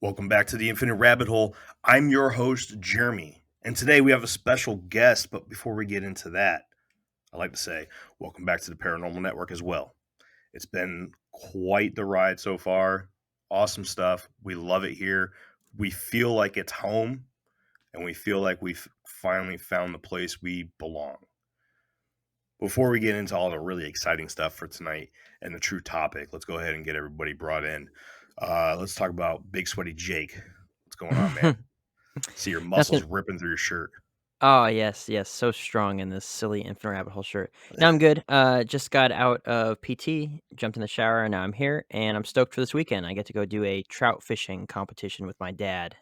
Welcome back to the Infinite Rabbit Hole. I'm your host, Jeremy. And today we have a special guest, but before we get into that, I'd like to say welcome back to the Paranormal Network as well. It's been quite the ride so far. Awesome stuff. We love it here. We feel like it's home, and we feel like we've finally found the place we belong. Before we get into all the really exciting stuff for tonight and the true topic, let's go ahead and get everybody brought in. Let's talk about Big Sweaty Jake. What's going on, man? See your muscles Nothing. ripping through your shirt. Oh, yes, so strong in this silly Infinite Rabbit Hole shirt. No, I'm good. Just got out of PT, jumped in the shower, and now I'm here, and I'm stoked for this weekend. I get to go do a trout fishing competition with my dad,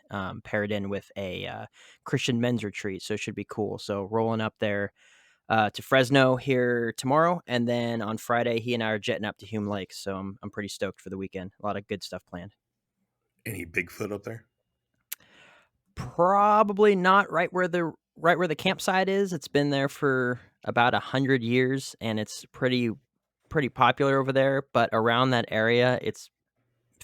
paired in with a Christian men's retreat, so it should be cool. So rolling up there to Fresno here tomorrow, and then on Friday, he and I are jetting up to Hume Lake, so I'm pretty stoked for the weekend. A lot of good stuff planned. Any Bigfoot up there? Probably not right where the campsite is. It's been there for about 100 years, and it's pretty popular over there. But around that area, it's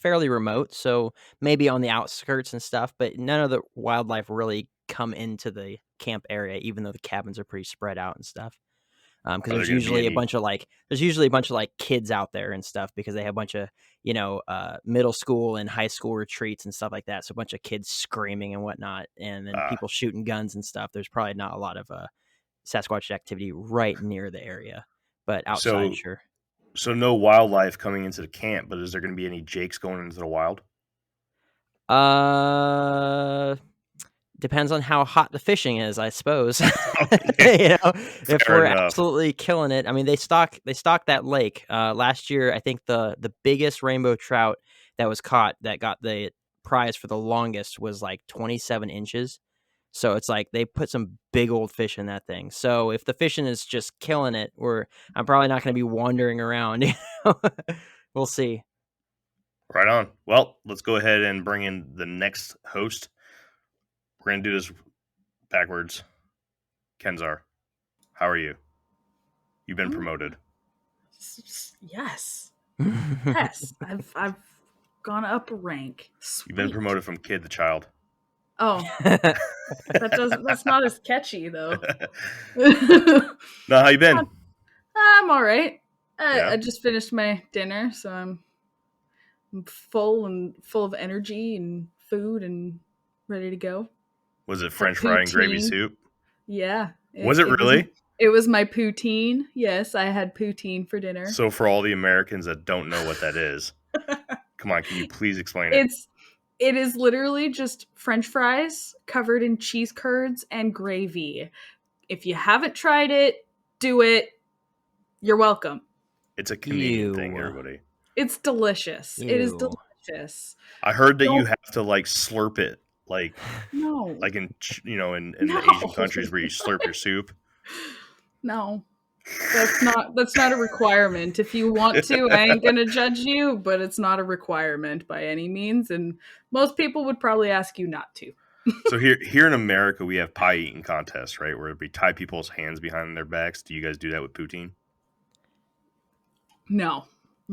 fairly remote, so maybe on the outskirts and stuff. But none of the wildlife really come into the camp area, even though the cabins are pretty spread out and stuff. Because Are there there's going to be usually a any? bunch of like kids out there and stuff, because they have a bunch of middle school and high school retreats and stuff like that. So a bunch of kids screaming and whatnot, and then people shooting guns and stuff. There's probably not a lot of Sasquatch activity right near the area, but outside, sure. So no wildlife coming into the camp, but is there going to be any Jakes going into the wild? Depends on how hot the fishing is, I suppose. Okay. If we're absolutely killing it. I mean, they stock that lake. Last year, I think the biggest rainbow trout that was caught that got the prize for the longest was like 27 inches. So it's like they put some big old fish in that thing. So if the fishing is just killing it, I'm probably not going to be wandering around. We'll see. Right on. Well, let's go ahead and bring in the next host. We're going to do this backwards. Kenzar, how are you? You've been promoted. Yes. Yes. I've gone up a rank. Sweet. You've been promoted from kid to child. Oh. That's not as catchy though. No, how you been? I'm all right. I just finished my dinner, so I'm full of energy and food and ready to go. Was it French fry and gravy soup? Yeah. Was it really? It was my poutine. Yes, I had poutine for dinner. So for all the Americans that don't know what that is, come on, can you please explain it? It is literally just French fries covered in cheese curds and gravy. If you haven't tried it, do it. You're welcome. It's a Canadian thing, everybody. It's delicious. It is delicious. I heard that you have to like slurp it, like no, like in the Asian countries where you slurp your soup. No, that's not a requirement. If you want to, I ain't gonna judge you, but it's not a requirement by any means, and most people would probably ask you not to. So here in America, we have pie eating contests, right? Where we tie people's hands behind their backs. Do you guys do that with poutine? No.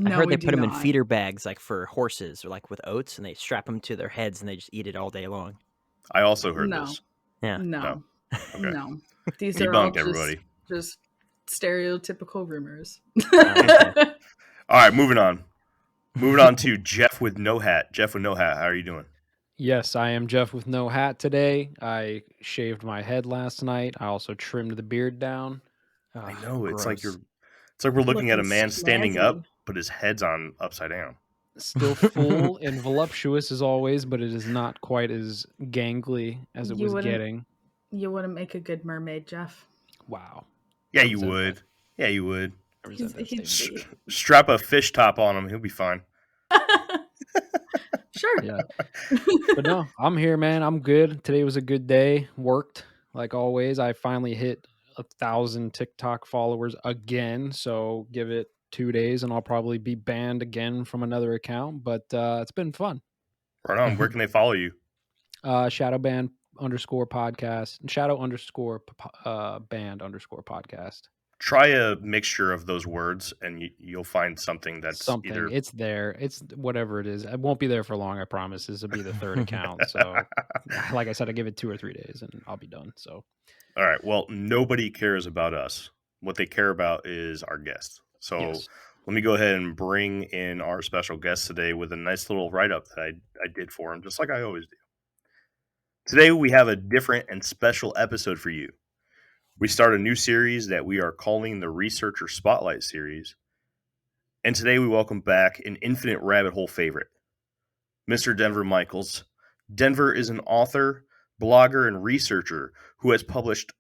I heard they put them in feeder bags, like for horses, or like with oats, and they strap them to their heads and they just eat it all day long. I also heard this. Yeah. No. Okay. No. These Debunked, are all everybody. Just stereotypical rumors. All right, moving on. Moving on to Jeff with no hat. Jeff with no hat, how are you doing? Yes, I am Jeff with no hat today. I shaved my head last night. I also trimmed the beard down. I know, it's like we're looking at a man standing up, but his head's on upside down. Still full and voluptuous as always, but it is not quite as gangly as it was getting. You wouldn't make a good mermaid, Jeff. Wow. Yeah, you would. Yeah, you would. He's strap a fish top on him. He'll be fine. Sure. Yeah. But no, I'm here, man. I'm good. Today was a good day. Worked like always. I finally hit 1,000 TikTok followers again. So give it 2 days and I'll probably be banned again from another account. But it's been fun. Right on. Where can they follow you? Shadowban_podcast. Shadow_band_podcast. Try a mixture of those words, and you'll find something that's Something. either. It's there. It's whatever it is. It won't be there for long, I promise. This will be the third account. So like I said, I give it 2 or 3 days and I'll be done. So All right. Well, nobody cares about us. What they care about is our guest. So yes. let me go ahead and bring in our special guest today with a nice little write-up that I did for him, just like I always do. Today we have a different and special episode for you. We start a new series that we are calling the Researcher Spotlight Series. And today we welcome back an infinite rabbit hole favorite, Mr. Denver Michaels. Denver is an author, blogger, and researcher who has published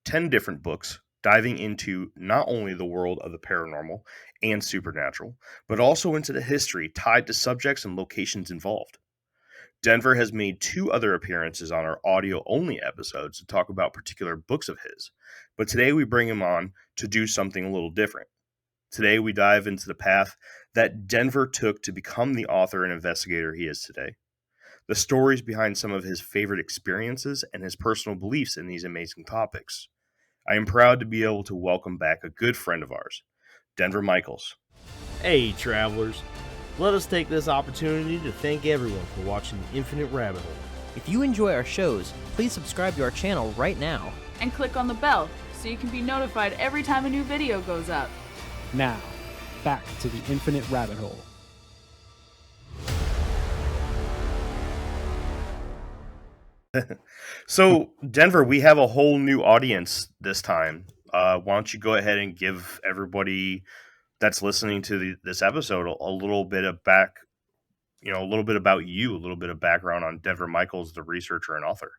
10 different books diving into not only the world of the paranormal and supernatural, but also into the history tied to subjects and locations involved. Denver has made 2 other appearances on our audio-only episodes to talk about particular books of his, but today we bring him on to do something a little different. Today we dive into the path that Denver took to become the author and investigator he is today, the stories behind some of his favorite experiences, and his personal beliefs in these amazing topics. I am proud to be able to welcome back a good friend of ours, Denver Michaels. Hey, travelers. Let us take this opportunity to thank everyone for watching The Infinite Rabbit Hole. If you enjoy our shows, please subscribe to our channel right now. And click on the bell so you can be notified every time a new video goes up. Now, back to the infinite rabbit hole. So, Denver, we have a whole new audience this time. Why don't you go ahead and give everybody that's listening to this episode a little bit of a little bit about you, a little bit of background on Denver Michaels, the researcher and author.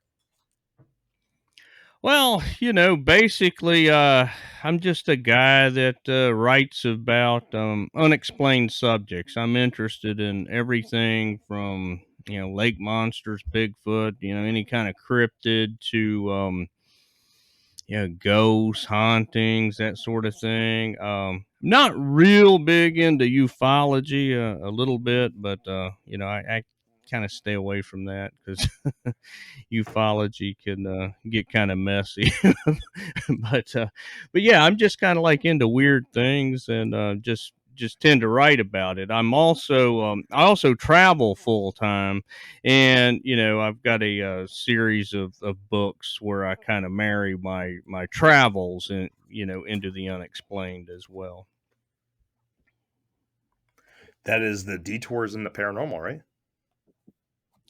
Well, basically, I'm just a guy that writes about unexplained subjects. I'm interested in everything from, lake monsters, Bigfoot, any kind of cryptid to, ghosts, hauntings, that sort of thing. Not real big into ufology, a little bit, but, I kind of stay away from that because ufology can get kind of messy. But yeah, I'm just kind of like into weird things and just tend to write about it. I also travel full time, and I've got a series of books where I kind of marry my travels and into the unexplained as well. That is the Detours in the Paranormal, right?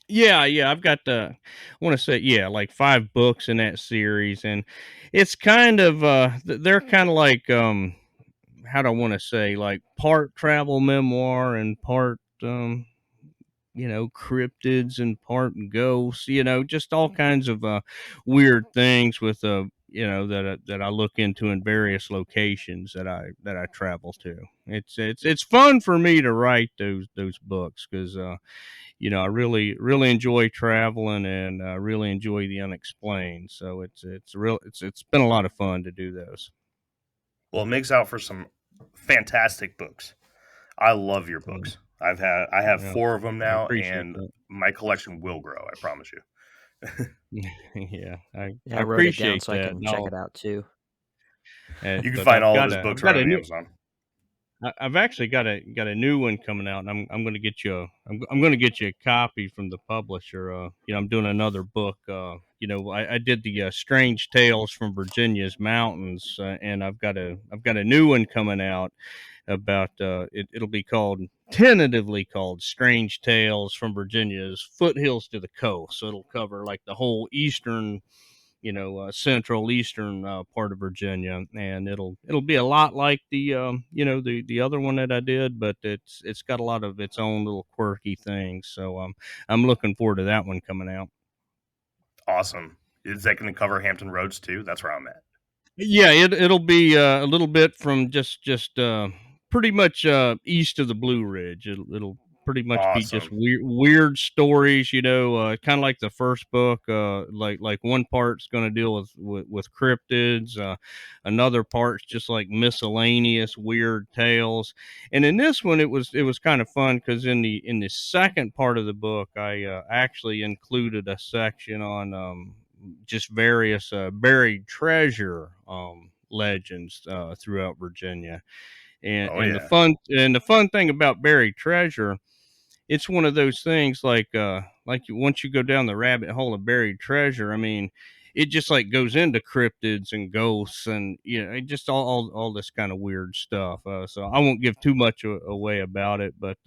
Yeah, I've got I want to say, like 5 books in that series, and it's kind of they're kind of like how do I want to say, like part travel memoir and part cryptids and part ghosts, just all kinds of weird things with that I look into in various locations that I travel to. It's fun for me to write those books because I really enjoy traveling and really enjoy the unexplained. So it's been a lot of fun to do those. Well, it makes out for some fantastic books. I love your Yeah. books. I have Yeah, 4 of them I now, appreciate and that. my collection will grow. I promise you. Yeah, I I wrote it down appreciate so I that. can check it out too. You can But find all of his books around on Amazon. I've actually got a new one coming out, and I'm going to get you I'm going to get you a copy from the publisher. I'm doing another book. I did the Strange Tales from Virginia's Mountains, and I've got a new one coming out about it'll be tentatively called Strange Tales from Virginia's Foothills to the Coast. So it'll cover like the whole eastern, central eastern part of Virginia, and it'll be a lot like the other one that I did, but it's got a lot of its own little quirky things. So I'm looking forward to that one coming out. Awesome. Is that going to cover Hampton Roads too? That's where I'm at. Yeah, it'll be a little bit from just pretty much east of the Blue Ridge. It'll pretty much be just Awesome. weird stories, kind of like the first book. Like one part's going to deal with cryptids, another part's just like miscellaneous weird tales, and in this one it was kind of fun because in the second part of the book I actually included a section on just various buried treasure legends throughout Virginia. And Oh, and yeah. the fun thing about buried treasure, it's one of those things once you go down the rabbit hole of buried treasure, I mean, it just like goes into cryptids and ghosts and it just all this kind of weird stuff. So I won't give too much away about it, but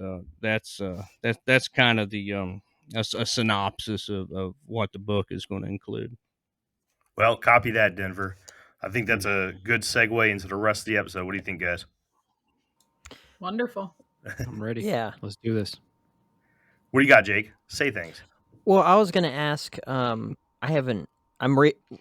that's kind of the a synopsis of what the book is going to include. Well, copy that, Denver. I think that's a good segue into the rest of the episode. What do you think, guys? Wonderful. I'm ready. Yeah. Let's do this. What do you got, Jake? Say things. Well, I was gonna ask. I'm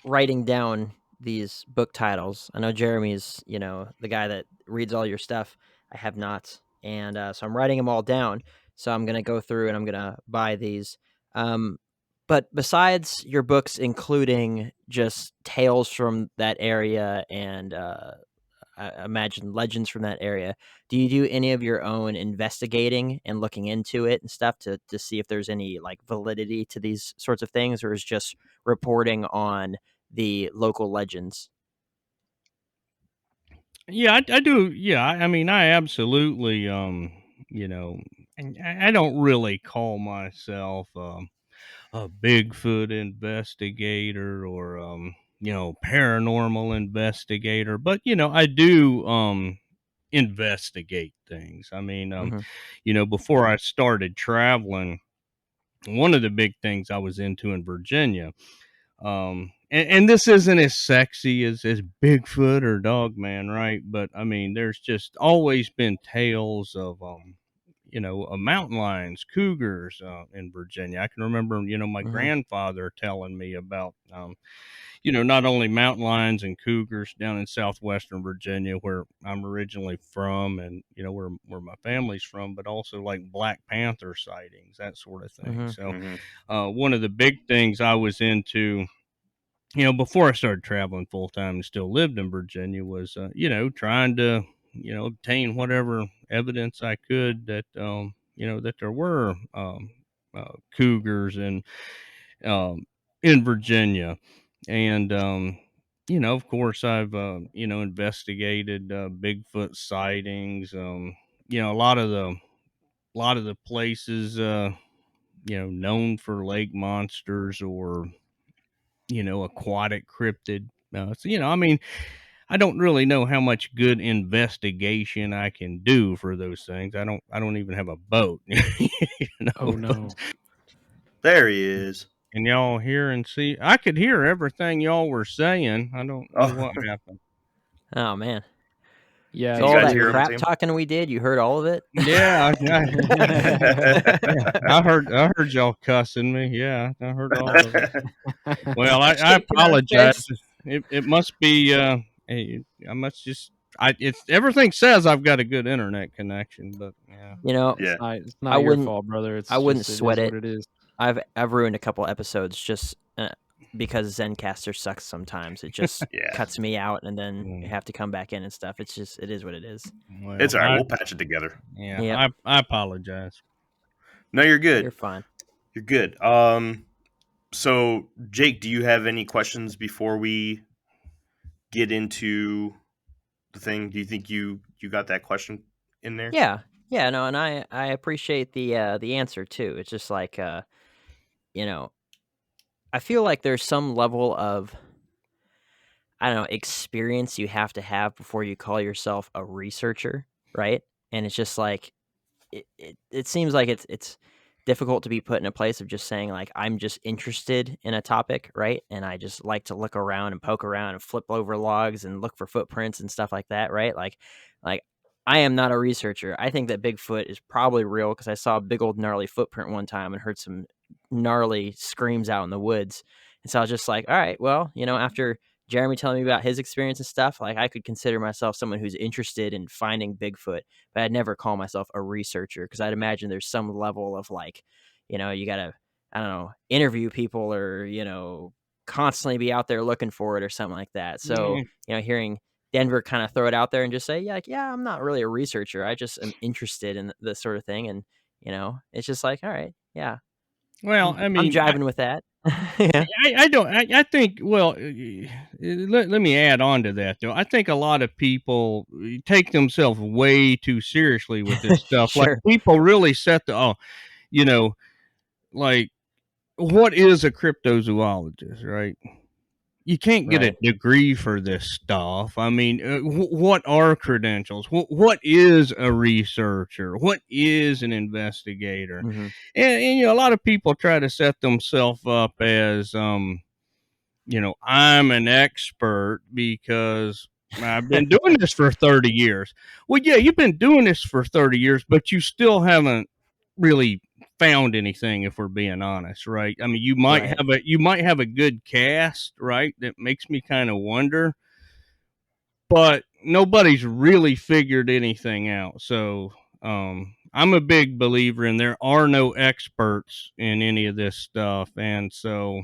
writing down these book titles. I know Jeremy's, the guy that reads all your stuff. I have not, and so I'm writing them all down. So I'm gonna go through and I'm gonna buy these. But besides your books, including just tales from that area and I imagine legends from that area, do you do any of your own investigating and looking into it and stuff to see if there's any like validity to these sorts of things, or is just reporting on the local legends? Yeah, I do. Yeah, I mean, I absolutely, and I don't really call myself a Bigfoot investigator or paranormal investigator, but I do investigate things. I mean, before I started traveling, one of the big things I was into in Virginia, and this isn't as sexy as Bigfoot or Dogman, right? But I mean, there's just always been tales of mountain lions, cougars in Virginia. I can remember, my grandfather telling me about, not only mountain lions and cougars down in southwestern Virginia, where I'm originally from, and where my family's from, but also like Black Panther sightings, that sort of thing. So, one of the big things I was into, before I started traveling full time and still lived in Virginia, was trying to obtain whatever evidence I could that that there were cougars in Virginia. And of course I've investigated Bigfoot sightings. A lot of the places known for lake monsters or aquatic cryptid. So I mean, I don't really know how much good investigation I can do for those things. I don't even have a boat. Oh no. There he is. Can y'all hear and see? I could hear everything y'all were saying. I don't know what happened. Oh man. Yeah. So you all guys that hear him, crap team? talking we did, you heard all of it? Yeah, I heard y'all cussing me. Yeah, I heard all of it. Well, I Shaking our apologize. fists. It must be I must just it's everything says I've got a good internet connection, but yeah. Yeah. It's I not your wouldn't- fault, brother. It's I wouldn't just, sweat it is it. what it is. I've ruined a couple episodes just because Zencaster sucks sometimes. It just Yeah. cuts me out, and then you have to come back in and stuff. It is what it is. Well, It's all right. We'll patch it together. Yeah, Yep. I apologize. No, you're good. You're fine. You're good. So Jake, do you have any questions before we get into the thing? Do you think you got that question in there? Yeah, no, and I appreciate the answer too. It's just like I feel like there's some level of, I don't know, experience you have to have before you call yourself a researcher, right? And it's just like it seems like it's difficult to be put in a place of just saying like I'm just interested in a topic, right? And I just like to look around and poke around and flip over logs and look for footprints and stuff like that, right? Like I am not a researcher. I think that Bigfoot is probably real because I saw a big old gnarly footprint one time and heard some gnarly screams out in the woods. And so I was just like, all right, well, after Jeremy telling me about his experience and stuff, like I could consider myself someone who's interested in finding Bigfoot, but I'd never call myself a researcher because I'd imagine there's some level of like, you gotta, I don't know, interview people or, constantly be out there looking for it or something like that. So, hearing Denver kind of throw it out there and just say, yeah, I'm not really a researcher. I just am interested in this sort of thing. And, it's just like, all right, yeah. Well, I I'm mean, jiving with that. Yeah. I don't. I think. Well, let me add on to that though. I think a lot of people take themselves way too seriously with this stuff. Like Sure. people really set you know, like what is a cryptozoologist, right? You can't get a Right. degree for this stuff. I mean, what are credentials? What is a researcher? What is an investigator? Hmm. And a lot of people try to set themselves up as I'm an expert because I've been doing this for 30 years. Well, yeah, you've been doing this for 30 years, but you still haven't really found anything, if we're being honest, right? I mean, Right. you might have a good cast, right? That makes me kind of wonder, but nobody's really figured anything out. So, I'm a big believer in there are no experts in any of this stuff, and so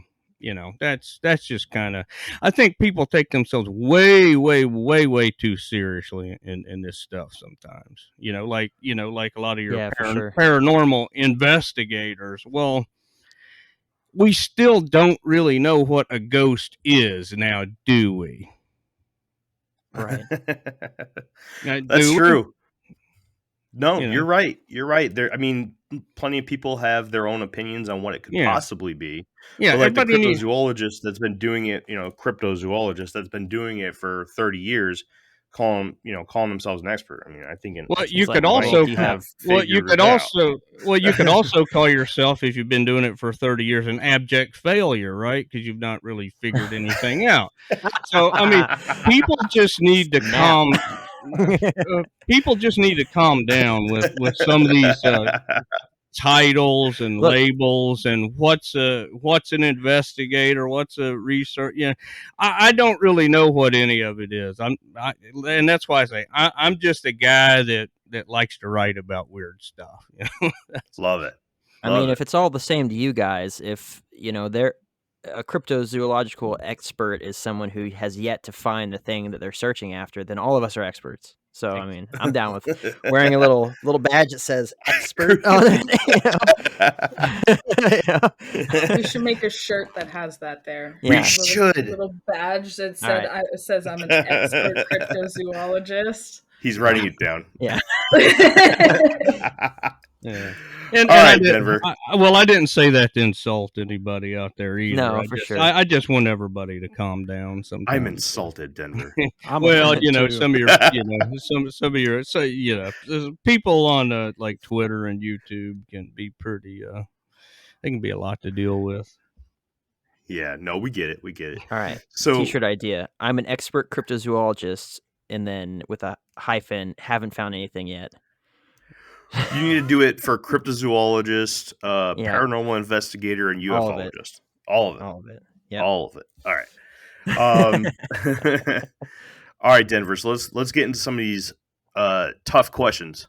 that's just kind of. I think people take themselves way, way, way, way too seriously in this stuff sometimes. Like a lot of your Yeah, for sure. paranormal investigators. Well, we still don't really know what a ghost is now, do we? Right. That's Do we? true. No, You know, you're right. You're right. There, I mean, plenty of people have their own opinions on what it could yeah, possibly be. yeah. But like the Everybody needs. cryptozoologist that's been doing it, cryptozoologist that's been doing it for 30 years, calling themselves an expert. I mean, I think Well, It's you like, could well, also do you call. have? have figured it out. You could also call yourself, if you've been doing it for 30 years, an abject failure, right? Because you've not really figured anything out. So, I mean, people just need to Snap. people just need to calm down with some of these titles and Look, labels and what's an investigator, what's a research. I don't really know what any of it is. And that's why I say I'm just a guy that likes to write about weird stuff. Love it. I mean, Love if it. it's all the same to you guys, if they're a cryptozoological expert is someone who has yet to find the thing that they're searching after, then all of us are experts. So I mean, I'm down with wearing a little badge that says expert on it. We should make a shirt that has that there. We Yeah. should. Little badge that All right. says I'm an expert cryptozoologist. He's writing it down. Yeah. Yeah. All And right, Denver. I didn't say that to insult anybody out there either. No, for sure. I just want everybody to calm down sometimes. I'm insulted, Denver. Well, too. some of your, some of your, so people on like Twitter and YouTube can be pretty. They can be a lot to deal with. Yeah, no, we get it. We get it. All right. So T-shirt idea. I'm an expert cryptozoologist, and then with a hyphen, haven't found anything yet. you need to do it for cryptozoologist, Yeah. paranormal investigator, and All of it. ufologist. All of it. All of it. Yep. All of it. All right. All right, Denver. So let's get into some of these tough questions.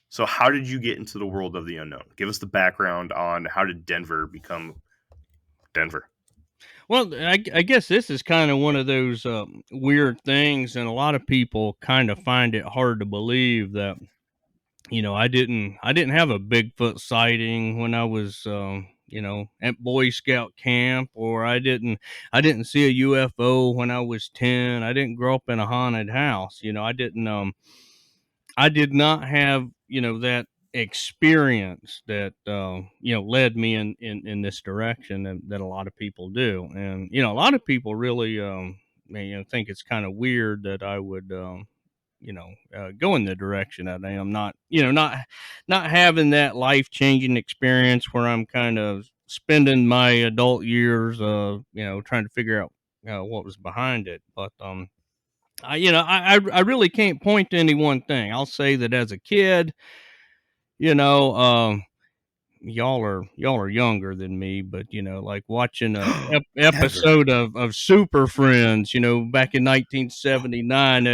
So how did you get into the world of the unknown? Give us the background on how did Denver become Denver? Well, I guess this is kind of one of those weird things, and a lot of people kind of find it hard to believe that I didn't have a Bigfoot sighting when I was at Boy Scout camp, or I didn't see a UFO when I was 10. I didn't grow up in a haunted house. I did not have that experience that led me in this direction that a lot of people do. And a lot of people really think it's kind of weird that I would go in the direction that I am. Not having that life-changing experience where I'm kind of spending my adult years trying to figure out what was behind it. But I really can't point to any one thing. I'll say that as a kid, y'all are younger than me, but like watching a episode of Super Friends, back in 1979,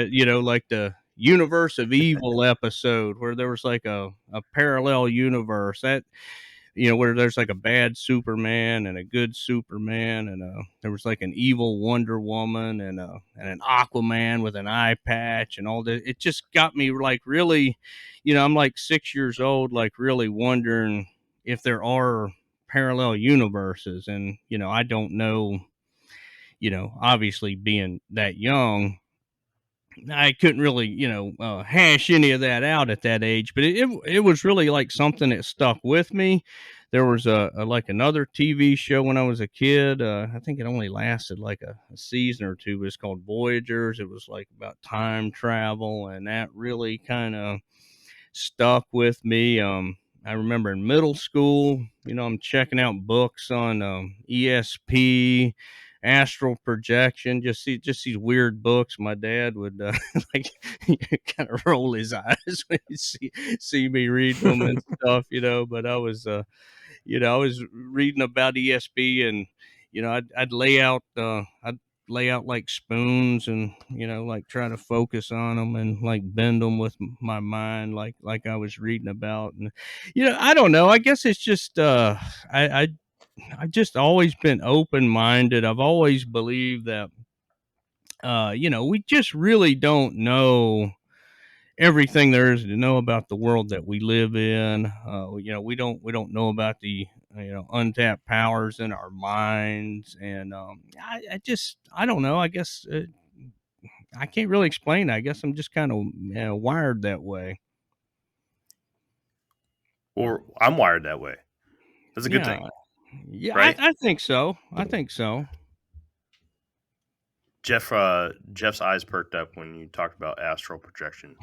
like the Universe of Evil episode where there was like a parallel universe that where there's like a bad Superman and a good Superman, and there was like an evil Wonder Woman and an Aquaman with an eye patch and all that. It just got me like really, I'm like 6 years old, like really wondering if there are parallel universes, and I don't know. Obviously being that young, I couldn't really, hash any of that out at that age, but it was really like something that stuck with me. There was like another TV show when I was a kid. I think it only lasted like a season or two. It was called Voyagers. It was like about time travel, and that really kind of stuck with me. I remember in middle school, I'm checking out books on ESP, astral projection, just these weird books. My dad would like kind of roll his eyes when he see me read them and stuff, But I was reading about ESP, and I'd lay out like spoons, and like try to focus on them and like bend them with my mind, like I was reading about. And I don't know, I guess it's just I've just always been open-minded. I've always believed that we just really don't know everything there is to know about the world that we live in. We don't know about the untapped powers in our minds, and I don't know. I guess I can't really explain. I guess I'm just kind of wired that way. Or I'm wired that way. That's a good thing. Yeah, right? I think so. I think so. Jeff's eyes perked up when you talked about astral projection.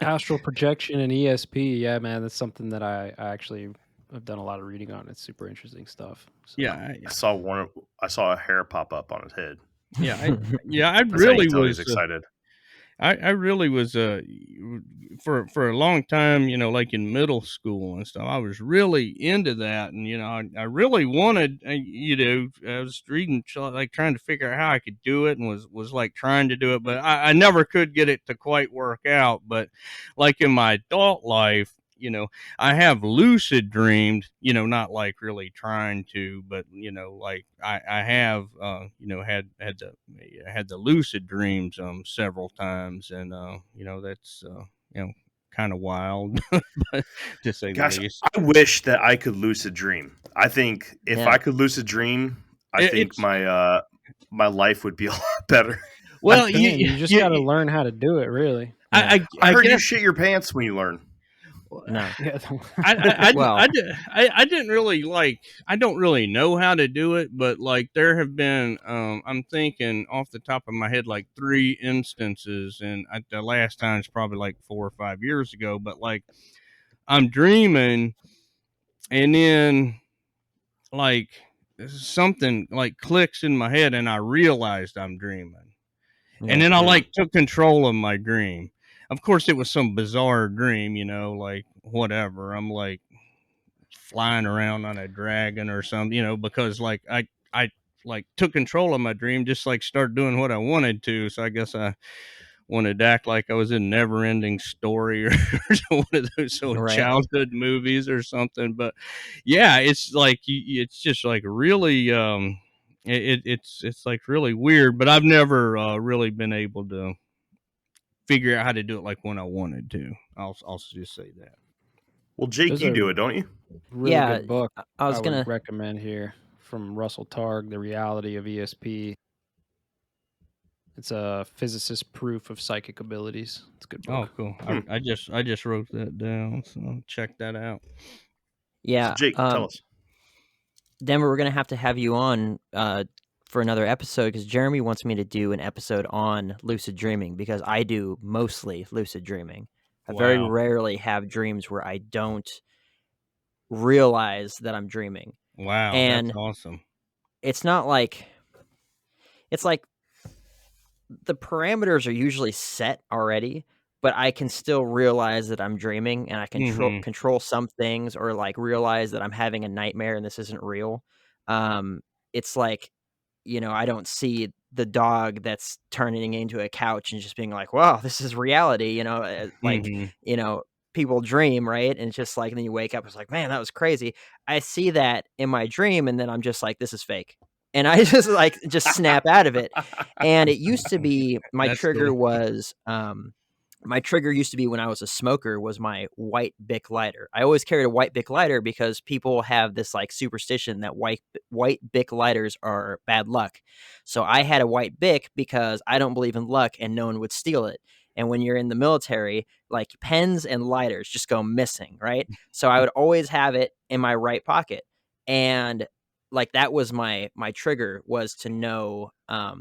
Astral projection and ESP. Yeah, man, that's something that I actually have done a lot of reading on. It's super interesting stuff. So. Yeah, I saw a hair pop up on his head. Yeah, I That's how really you tell was he's excited. I really was for a long time, like in middle school and stuff. I was really into that, and I really wanted, I was reading, like trying to figure out how I could do it, and was like trying to do it, but I never could get it to quite work out. But like in my adult life, I have lucid dreamed, not like really trying to, but like I have, had the lucid dreams several times, and that's kind of wild, but to say Gosh, the least. I wish that I could lucid dream. I think if Yeah. I could lucid dream, I think my life would be a lot better. Well, you just got to learn how to do it, really. I heard you guess, shit your pants when you learn. No. Yeah. I didn't really like. I don't really know how to do it, but like there have been. I'm thinking off the top of my head like 3 instances, and the last time is probably like 4 or 5 years ago. But like I'm dreaming, and then like something like clicks in my head, and I realized I'm dreaming, and then I like took control of my dream. Of course, it was some bizarre dream, like whatever. I'm like flying around on a dragon or something, because like I like took control of my dream, just like started doing what I wanted to. So I guess I wanted to act like I was in Never Ending Story or one of those old childhood movies or something. But yeah, it's like it's just like really it's like really weird. But I've never really been able to figure out how to do it like when I wanted to. I'll just say that. Well, Jake, There's you a do it, don't you? Really Yeah, good book I was would gonna. recommend here from Russell Targ, The Reality of ESP. It's a physicist's proof of psychic abilities. It's a good book. Oh, cool. I just wrote that down, so check that out. Yeah, So Jake, tell us. Denver, we're gonna have to have you on for another episode because Jeremy wants me to do an episode on lucid dreaming because I do mostly lucid dreaming. I very rarely have dreams where I don't realize that I'm dreaming. Wow, and that's awesome. It's not like it's like the parameters are usually set already, but I can still realize that I'm dreaming, and I can control some things, or like realize that I'm having a nightmare and this isn't real. It's like, I don't see the dog that's turning into a couch and just being like, "Wow, this is reality." People dream, right? And it's just like, and then you wake up, it's like, man, that was crazy. I see that in my dream, and then I'm just like, this is fake. And I just snap out of it. And it used to be my That's trigger cool. was my trigger used to be when I was a smoker was my white Bic lighter. I always carried a white Bic lighter because people have this like superstition that white Bic lighters are bad luck. So I had a white Bic because I don't believe in luck and no one would steal it. And when you're in the military, like pens and lighters just go missing, right? So I would always have it in my right pocket. And like that was my trigger, was to know,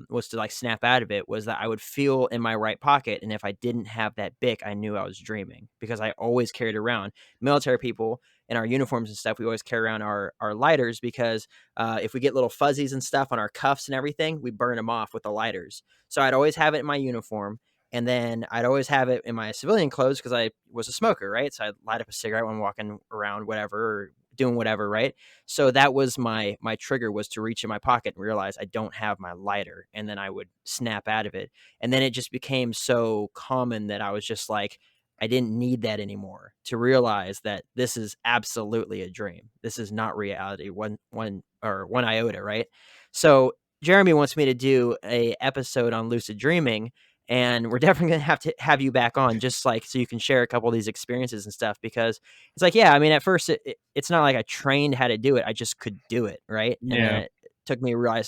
was to like snap out of it, was that I would feel in my right pocket, and if I didn't have that Bic, I knew I was dreaming, because I always carried around, military people in our uniforms and stuff, we always carry around our lighters, because if we get little fuzzies and stuff on our cuffs and everything, we burn them off with the lighters. So I'd always have it in my uniform, and then I'd always have it in my civilian clothes because I was a smoker, right? So I'd light up a cigarette when I'm walking around, whatever, or doing whatever, right? So that was my trigger, was to reach in my pocket and realize I don't have my lighter, and then I would snap out of it. And then it just became so common that I was just like, I didn't need that anymore, to realize that this is absolutely a dream. This is not reality, one iota, right? So Jeremy wants me to do a episode on lucid dreaming, and we're definitely going to have you back on, just like so you can share a couple of these experiences and stuff, because it's like, yeah, I mean, at first it's not like I trained how to do it. I just could do it, right? And then Yeah. it took me a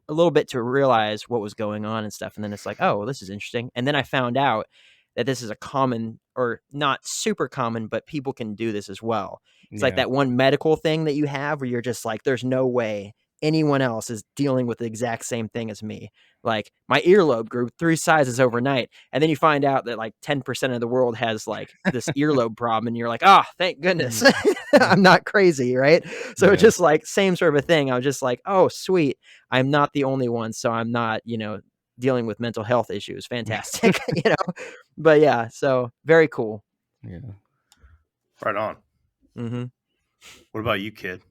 little bit to realize what was going on and stuff. And then it's like, oh, well, this is interesting. And then I found out that this is a common, or not super common, but people can do this as well. It's like Yeah. that one medical thing that you have where you're just like, there's no way anyone else is dealing with the exact same thing as me. Like my earlobe grew 3 sizes overnight. And then you find out that like 10% of the world has like this earlobe problem. And you're like, oh, thank goodness. I'm not crazy. Right. So Yeah. it's just like same sort of a thing. I was just like, oh, sweet. I'm not the only one. So I'm not, dealing with mental health issues. Fantastic. But yeah, so very cool. Yeah. Right on. Mm-hmm. What about you, kid?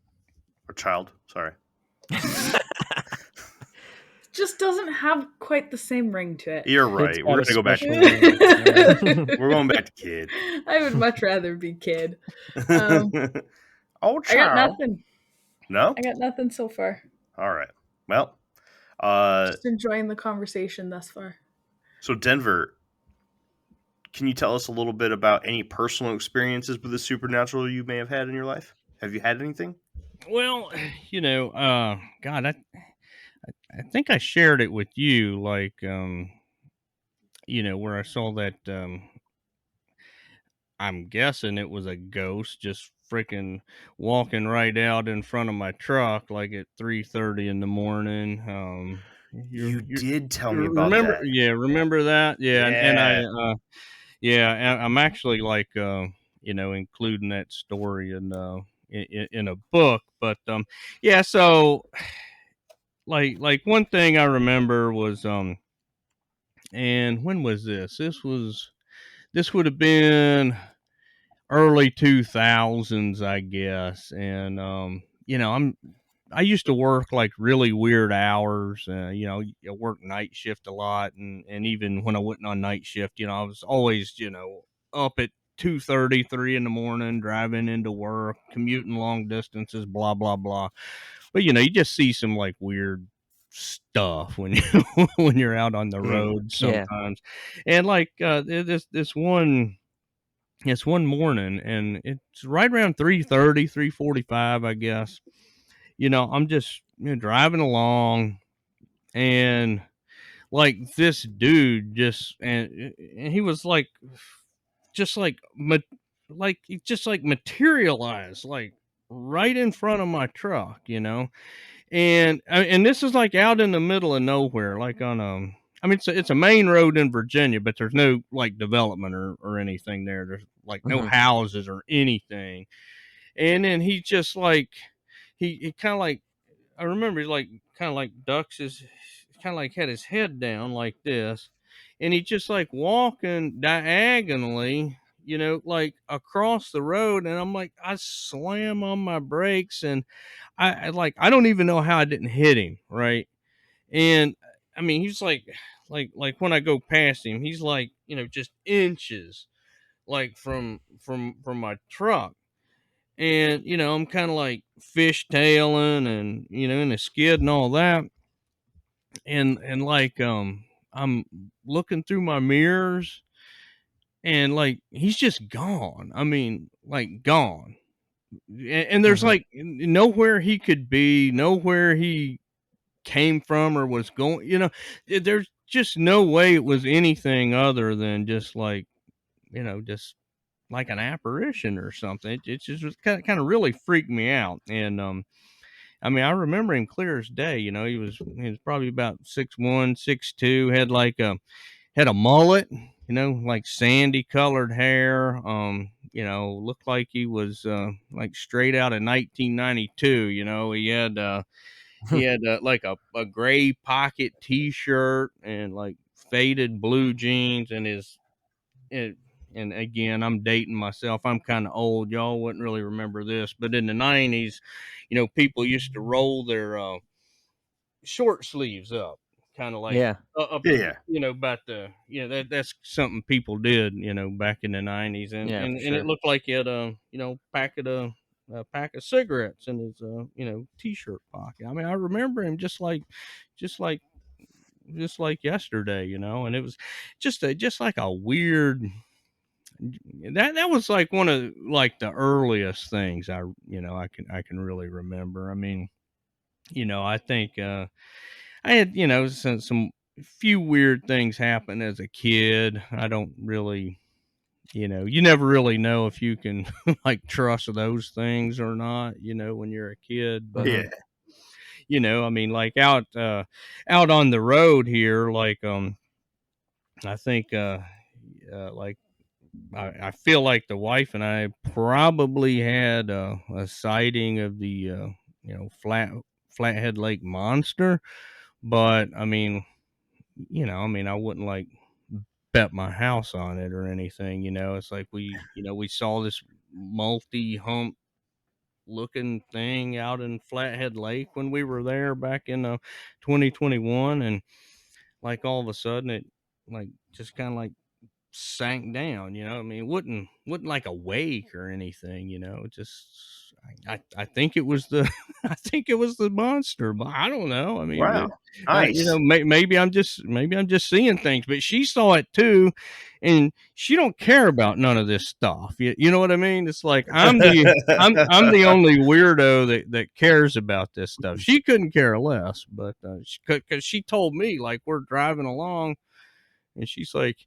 Or child? Sorry. Just doesn't have quite the same ring to it. You're right. It's We're got gonna go back to a kid. special- We're going back to kid. I would much rather be kid. Oh, I got child. nothing. No? I got nothing so far. All right. Well, Just enjoying the conversation thus far. so Denver, can you tell us a little bit about any personal experiences with the supernatural you may have had in your life? Have you had anything? Well, God, I think I shared it with you, like, where I saw that, I'm guessing it was a ghost just freaking walking right out in front of my truck, like at 3:30 in the morning. You did tell you me about remember, that. yeah, remember that? Yeah. And I, Yeah. I'm actually like, including that story in a book, but, yeah, so like one thing I remember was, and when was this? This would have been early 2000s, I guess. And, I used to work like really weird hours. I worked night shift a lot. And even when I wasn't on night shift, I was always, up at 2:30, 3 in the morning, driving into work, commuting long distances, blah, blah, blah. But, you just see some like weird stuff when when you're out on the road Yeah. sometimes. And like, this one, it's one morning, and it's right around 3:30, 3:45, I guess. I'm just driving along, and like this dude and he was like, just like he just like materialized like right in front of my truck. And this is like out in the middle of nowhere, like on I mean, it's a main road in Virginia, but there's no like development or anything there. There's like no houses or anything. And then he just like, he kind of like, I remember he like kind of like ducks his, kind of like had his head down like this. And he just like walking diagonally, like across the road. And I'm like, I slam on my brakes, and I don't even know how I didn't hit him. Right. And I mean, he's like when I go past him, he's like, just inches like from my truck. And, I'm kind of like fishtailing and, in a skid and all that. And like, I'm looking through my mirrors, and like he's just gone. I mean, like gone. And there's like nowhere he could be, nowhere he came from or was going. There's just no way it was anything other than just like just like an apparition or something. It just was kind of really freaked me out. And I mean, I remember him clear as day. He was probably about 6'1", 6'2", had a mullet, like sandy colored hair. Looked like he was like straight out of 1992. He had like a gray pocket T-shirt and like faded blue jeans, and and again, I'm dating myself. I'm kind of old. Y'all wouldn't really remember this, but in the 90s, people used to roll their short sleeves up, kind of like Yeah. up, Yeah. about that's something people did, back in the 90s, and Yeah, and, for and it sure. looked like he had a pack of cigarettes in his T-shirt pocket. I mean, I remember him just like yesterday, and it was just like a weird that was like one of like the earliest things I can really remember. I mean, I think I had some few weird things happen as a kid. I don't really, you never really know if you can like trust those things or not, when you're a kid. But Yeah. I mean, like out on the road here, like I think like I feel like the wife and I probably had a sighting of the Flathead Lake monster, but I mean, I wouldn't like bet my house on it or anything. It's like we saw this multi-hump looking thing out in Flathead Lake when we were there back in 2021, and like all of a sudden it like just kind of like sank down. I mean, it wouldn't like a wake or anything. Just I think it was the I think it was the monster, but I don't know. I mean, Wow. Nice. maybe I'm just seeing things, but she saw it too, and she don't care about none of this stuff. You know what I mean? It's like I'm the only weirdo that cares about this stuff. She couldn't care less, but because she told me, like, we're driving along, and she's like,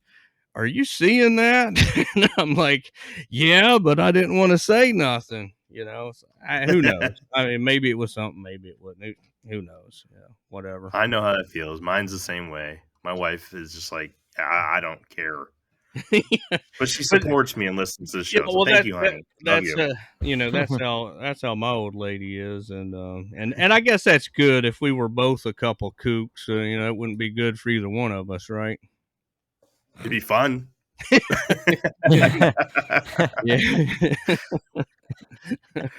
"Are you seeing that?" And I'm like, "Yeah, but I didn't want to say nothing." So who knows? I mean, maybe it was something, maybe it wasn't. Who knows? Yeah, whatever. I know how that feels. Mine's the same way. My wife is just like, I don't care. But she supports me and listens to the show. So Well, thank you, honey. Love that's you. that's how my old lady is, and I guess that's good. If we were both a couple kooks, it wouldn't be good for either one of us, right? It'd be fun. Yeah.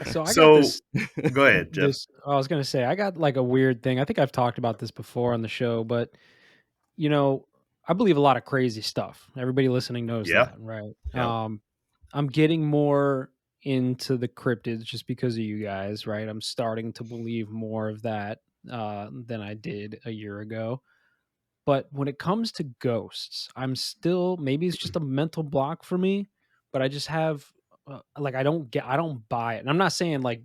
So I got So this. go ahead, Jeff. I was gonna say I got like a weird thing. I think I've talked about this before on the show, but I believe a lot of crazy stuff. Everybody listening knows Yeah. that, right? Yeah. I'm getting more into the cryptids just because of you guys, right? I'm starting to believe more of that than I did a year ago. But when it comes to ghosts, I'm still, maybe it's just a mental block for me, but I just have like I don't buy it. And I'm not saying like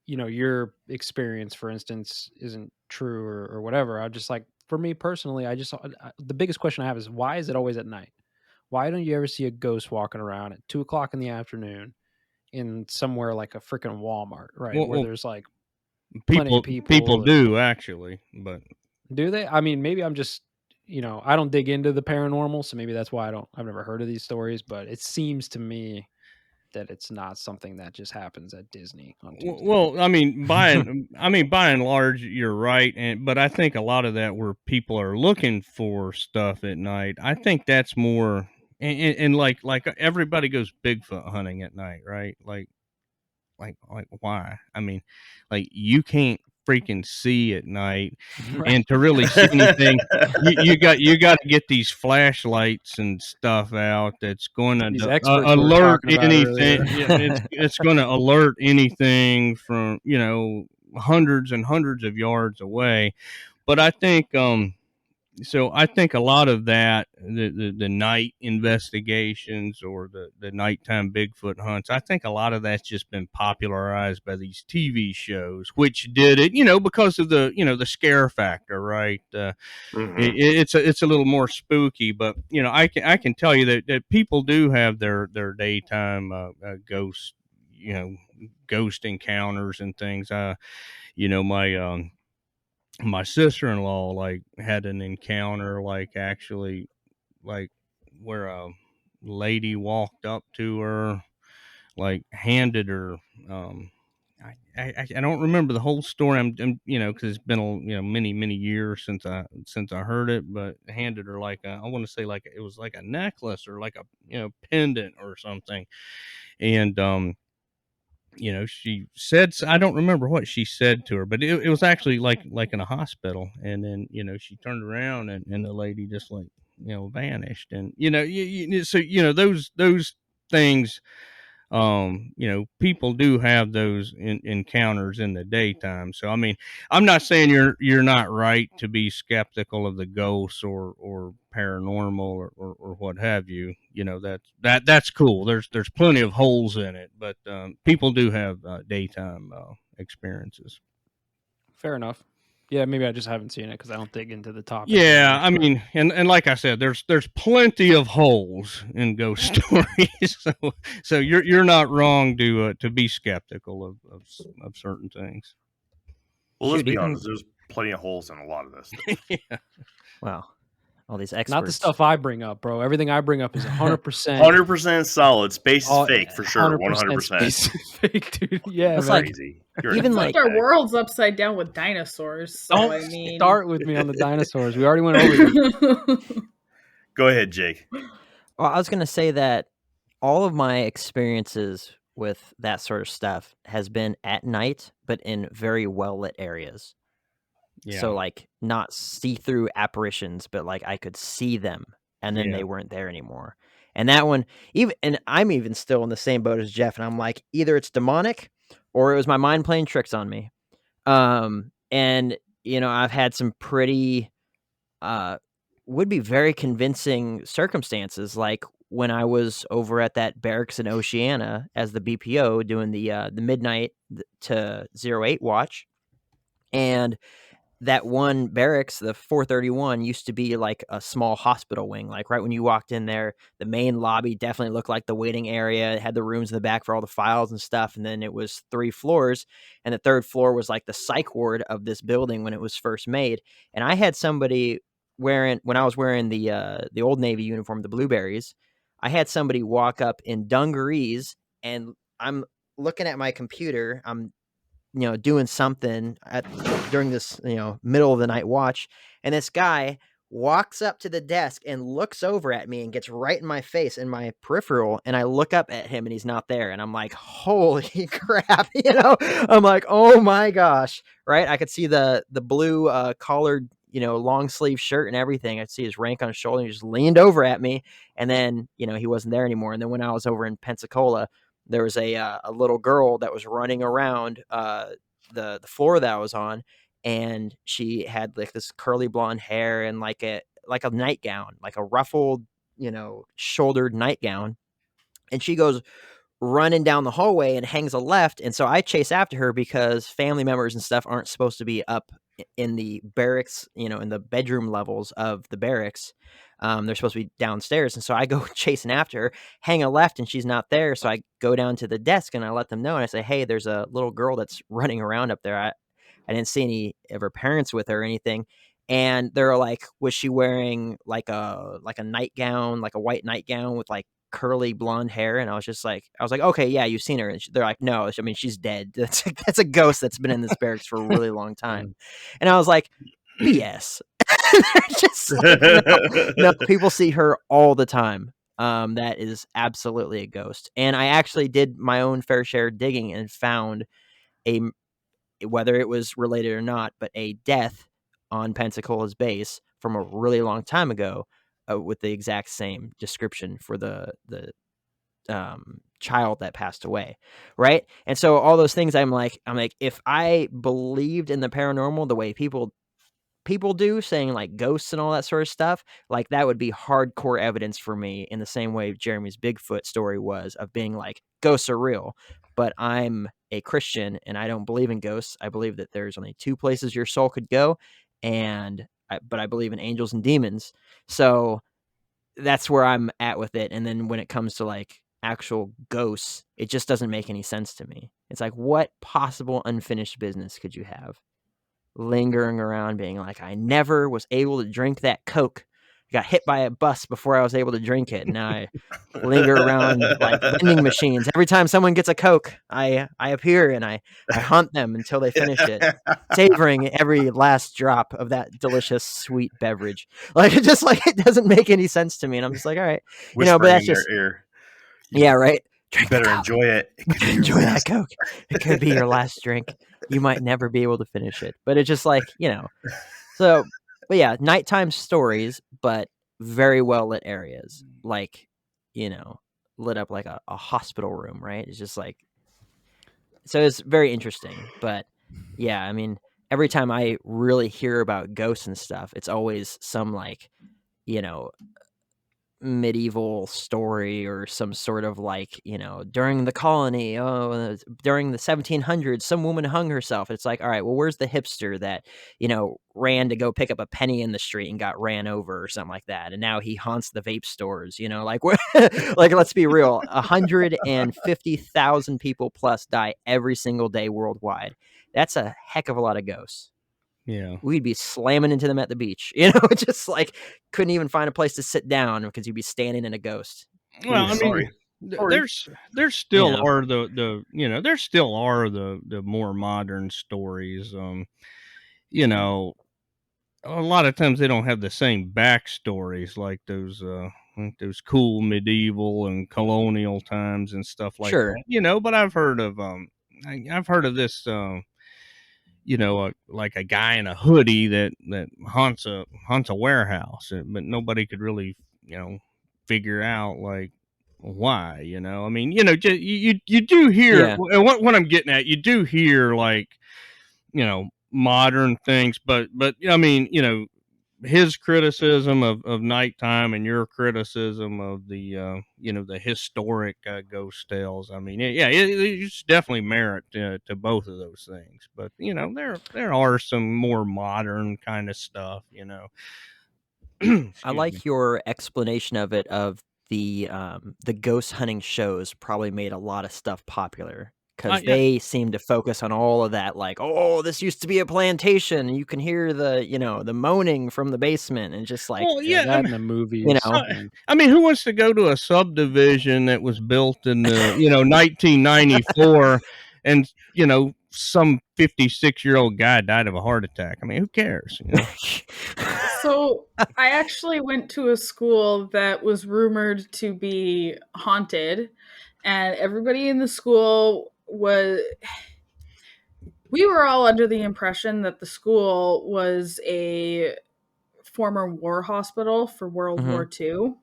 your experience, for instance, isn't true or whatever. I just like, for me personally, the biggest question I have is, why is it always at night? Why don't you ever see a ghost walking around at 2:00 in the afternoon in somewhere like a freaking Walmart, right? Where Well, there's like plenty of people people. do actually, but Do they? I mean, maybe I'm just, I don't dig into the paranormal, so maybe that's why I've never heard of these stories, but it seems to me that it's not something that just happens at Disney on Tuesday. well, I mean, by and large, you're right, but I think a lot of that where people are looking for stuff at night, I think that's more, and like everybody goes Bigfoot hunting at night, right? Like why? I mean, like you can't freaking see at night, Right. and to really see anything, you got to get these flashlights and stuff out that's going These to experts we were alert talking about anything. earlier. Yeah, it's going to alert anything from hundreds and hundreds of yards away. But I think so I think a lot of that, the night investigations or the nighttime Bigfoot hunts, I think a lot of that's just been popularized by these TV shows, which did it, because of the scare factor, right? It's a little more spooky, but I can tell you that people do have their daytime ghost, ghost encounters and things. My sister-in-law like had an encounter, like actually, like where a lady walked up to her, like handed her, um I don't remember the whole story. I'm because it's been many years since I heard it, but handed her like I want to say like it was like a necklace or like a pendant or something. And she said, I don't remember what she said to her, but it was actually like in a hospital. And then she turned around, and the lady just like vanished. And so those things, people do have those encounters in the daytime. So I mean, I'm not saying you're not right to be skeptical of the ghosts or paranormal or what have you. That's cool. There's plenty of holes in it, but people do have daytime experiences. Fair enough. Yeah, maybe I just haven't seen it because I don't dig into the topic. Yeah, I mean, and like I said, there's plenty of holes in ghost stories, so you're not wrong to be skeptical of certain things. Well, let's Shoot, be even- honest. There's plenty of holes in a lot of this stuff. Yeah. Well, all these experts. Not the stuff I bring up, bro. Everything I bring up is 100%. 100% solid. Space is fake for sure. 100%. Space is fake, dude. Yeah, It's man. like- Crazy. You're even a like- Our nutbag. world's upside down with dinosaurs. So Don't I mean, start with me on the dinosaurs. We already went over this. Go ahead, Jake. Well, I was going to say that all of my experiences with that sort of stuff has been at night, but in very well lit areas. Yeah. So like not see-through apparitions, but like I could see them and then Yeah. they weren't there anymore. And that one, I'm even still in the same boat as Jeff, and I'm like, either it's demonic or it was my mind playing tricks on me. And I've had some pretty would be very convincing circumstances, like when I was over at that barracks in Oceana as the BPO doing the midnight to 08 watch. And that one barracks, the 431, used to be like a small hospital wing. Like right when you walked in there, the main lobby definitely looked like the waiting area. It had the rooms in the back for all the files and stuff. And then it was 3 floors. And the third floor was like the psych ward of this building when it was first made. And I had somebody when I was wearing the Old Navy uniform, the Blueberries, I had somebody walk up in dungarees, and I'm looking at my computer. I'm doing something during this, middle of the night watch. And this guy walks up to the desk and looks over at me and gets right in my face, in my peripheral. And I look up at him and he's not there. And I'm like, holy crap. I'm like, oh my gosh. Right. I could see the blue collared, long sleeve shirt and everything. I'd see his rank on his shoulder. He just leaned over at me. And then, he wasn't there anymore. And then when I was over in Pensacola, there was a little girl that was running around the floor that I was on, and she had like this curly blonde hair and like a nightgown, like a ruffled, shouldered nightgown. And she goes running down the hallway and hangs a left. And so I chase after her because family members and stuff aren't supposed to be up in the barracks, in the bedroom levels of the barracks. They're supposed to be downstairs. And so I go chasing after her, hang a left, and she's not there. So I go down to the desk and I let them know. And I say, hey, there's a little girl that's running around up there. I didn't see any of her parents with her or anything. And they're like, was she wearing like a nightgown, like a white nightgown with like curly blonde hair? And I was like, okay, yeah, you've seen her. And they're like, no, I mean, she's dead. That's a ghost that's been in this barracks for a really long time. And I was like, BS. Just like, no, people see her all the time. That is absolutely a ghost. And I actually did my own fair share of digging and found whether it was related or not, but a death on Pensacola's base from a really long time ago, with the exact same description for the child that passed away, right? And so all those things, I'm like, if I believed in the paranormal the way people people do, saying like ghosts and all that sort of stuff, like that would be hardcore evidence for me, in the same way Jeremy's Bigfoot story was, of being like, ghosts are real. But I'm a Christian and I don't believe in ghosts. I believe that there's only two places your soul could go, but I believe in angels and demons. So that's where I'm at with it. And then when it comes to like actual ghosts, it just doesn't make any sense to me. It's like, what possible unfinished business could you have lingering around being like, I never was able to drink that Coke. I got hit by a bus before I was able to drink it. Now I linger around like vending machines. Every time someone gets a Coke, I appear and I hunt them until they finish it, savoring every last drop of that delicious sweet beverage. Like, it just like, it doesn't make any sense to me. And I'm just like, all right, but that's just, ear. Yeah, right. You better enjoy it. Enjoy that Coke. It could be your last drink. You might never be able to finish it. But it's just like, so, but yeah, nighttime stories, but very well lit areas, like, lit up like a hospital room, right? It's just like, so it's very interesting. But yeah, I mean, every time I really hear about ghosts and stuff, it's always some like, medieval story or some sort of like, during the colony, during the 1700s, some woman hung herself. It's like, all right, well, where's the hipster that, ran to go pick up a penny in the street and got ran over or something like that, and now he haunts the vape stores, like, like, let's be real, 150,000 people plus die every single day worldwide. That's a heck of a lot of ghosts. Yeah, we'd be slamming into them at the beach, just like couldn't even find a place to sit down because you'd be standing in a ghost. Well, I mean, there still are there still are the more modern stories. A lot of times they don't have the same backstories like those cool medieval and colonial times and stuff like that. But I've heard of this. Like a guy in a hoodie that haunts a warehouse, but nobody could really, figure out like why. I mean, you do hear what I'm getting at. You do hear like, modern things, but I mean, his criticism of nighttime and your criticism of the the historic ghost tales. I mean, it's definitely merit to both of those things. But there are some more modern kind of stuff. I like your explanation of it. Of the ghost hunting shows probably made a lot of stuff popular. Because they seem to focus on all of that, like, oh, this used to be a plantation, and you can hear the, the moaning from the basement, and just like, that in the movies. I mean, who wants to go to a subdivision that was built in the 1994, and some 56-year-old guy died of a heart attack? I mean, who cares? So I actually went to a school that was rumored to be haunted, and everybody in the school we were all under the impression that the school was a former war hospital for World War II.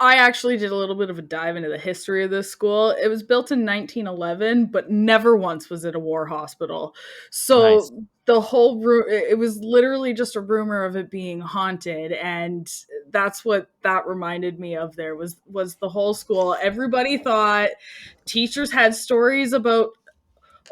I actually did a little bit of a dive into the history of this school. It was built in 1911, but never once was it a war hospital. So the whole it was literally just a rumor of it being haunted, and that's what that reminded me of. There was the whole school. Everybody thought, teachers had stories about,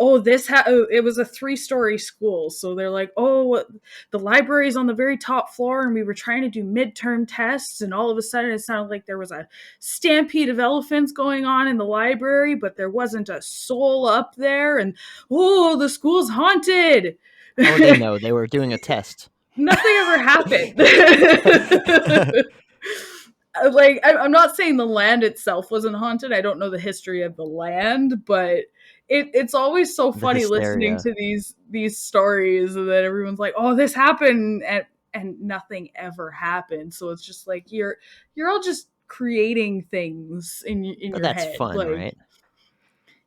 it was a 3-story school. So they're like, the library's on the very top floor, and we were trying to do midterm tests, and all of a sudden it sounded like there was a stampede of elephants going on in the library, but there wasn't a soul up there, and the school's haunted. How would they know? They were doing a test. Nothing ever happened. Like, I'm not saying the land itself wasn't haunted. I don't know the history of the land, but it's always so funny listening to these stories that everyone's like, oh, this happened, and nothing ever happened. So it's just like you're all just creating things in your head. That's fun, like, right?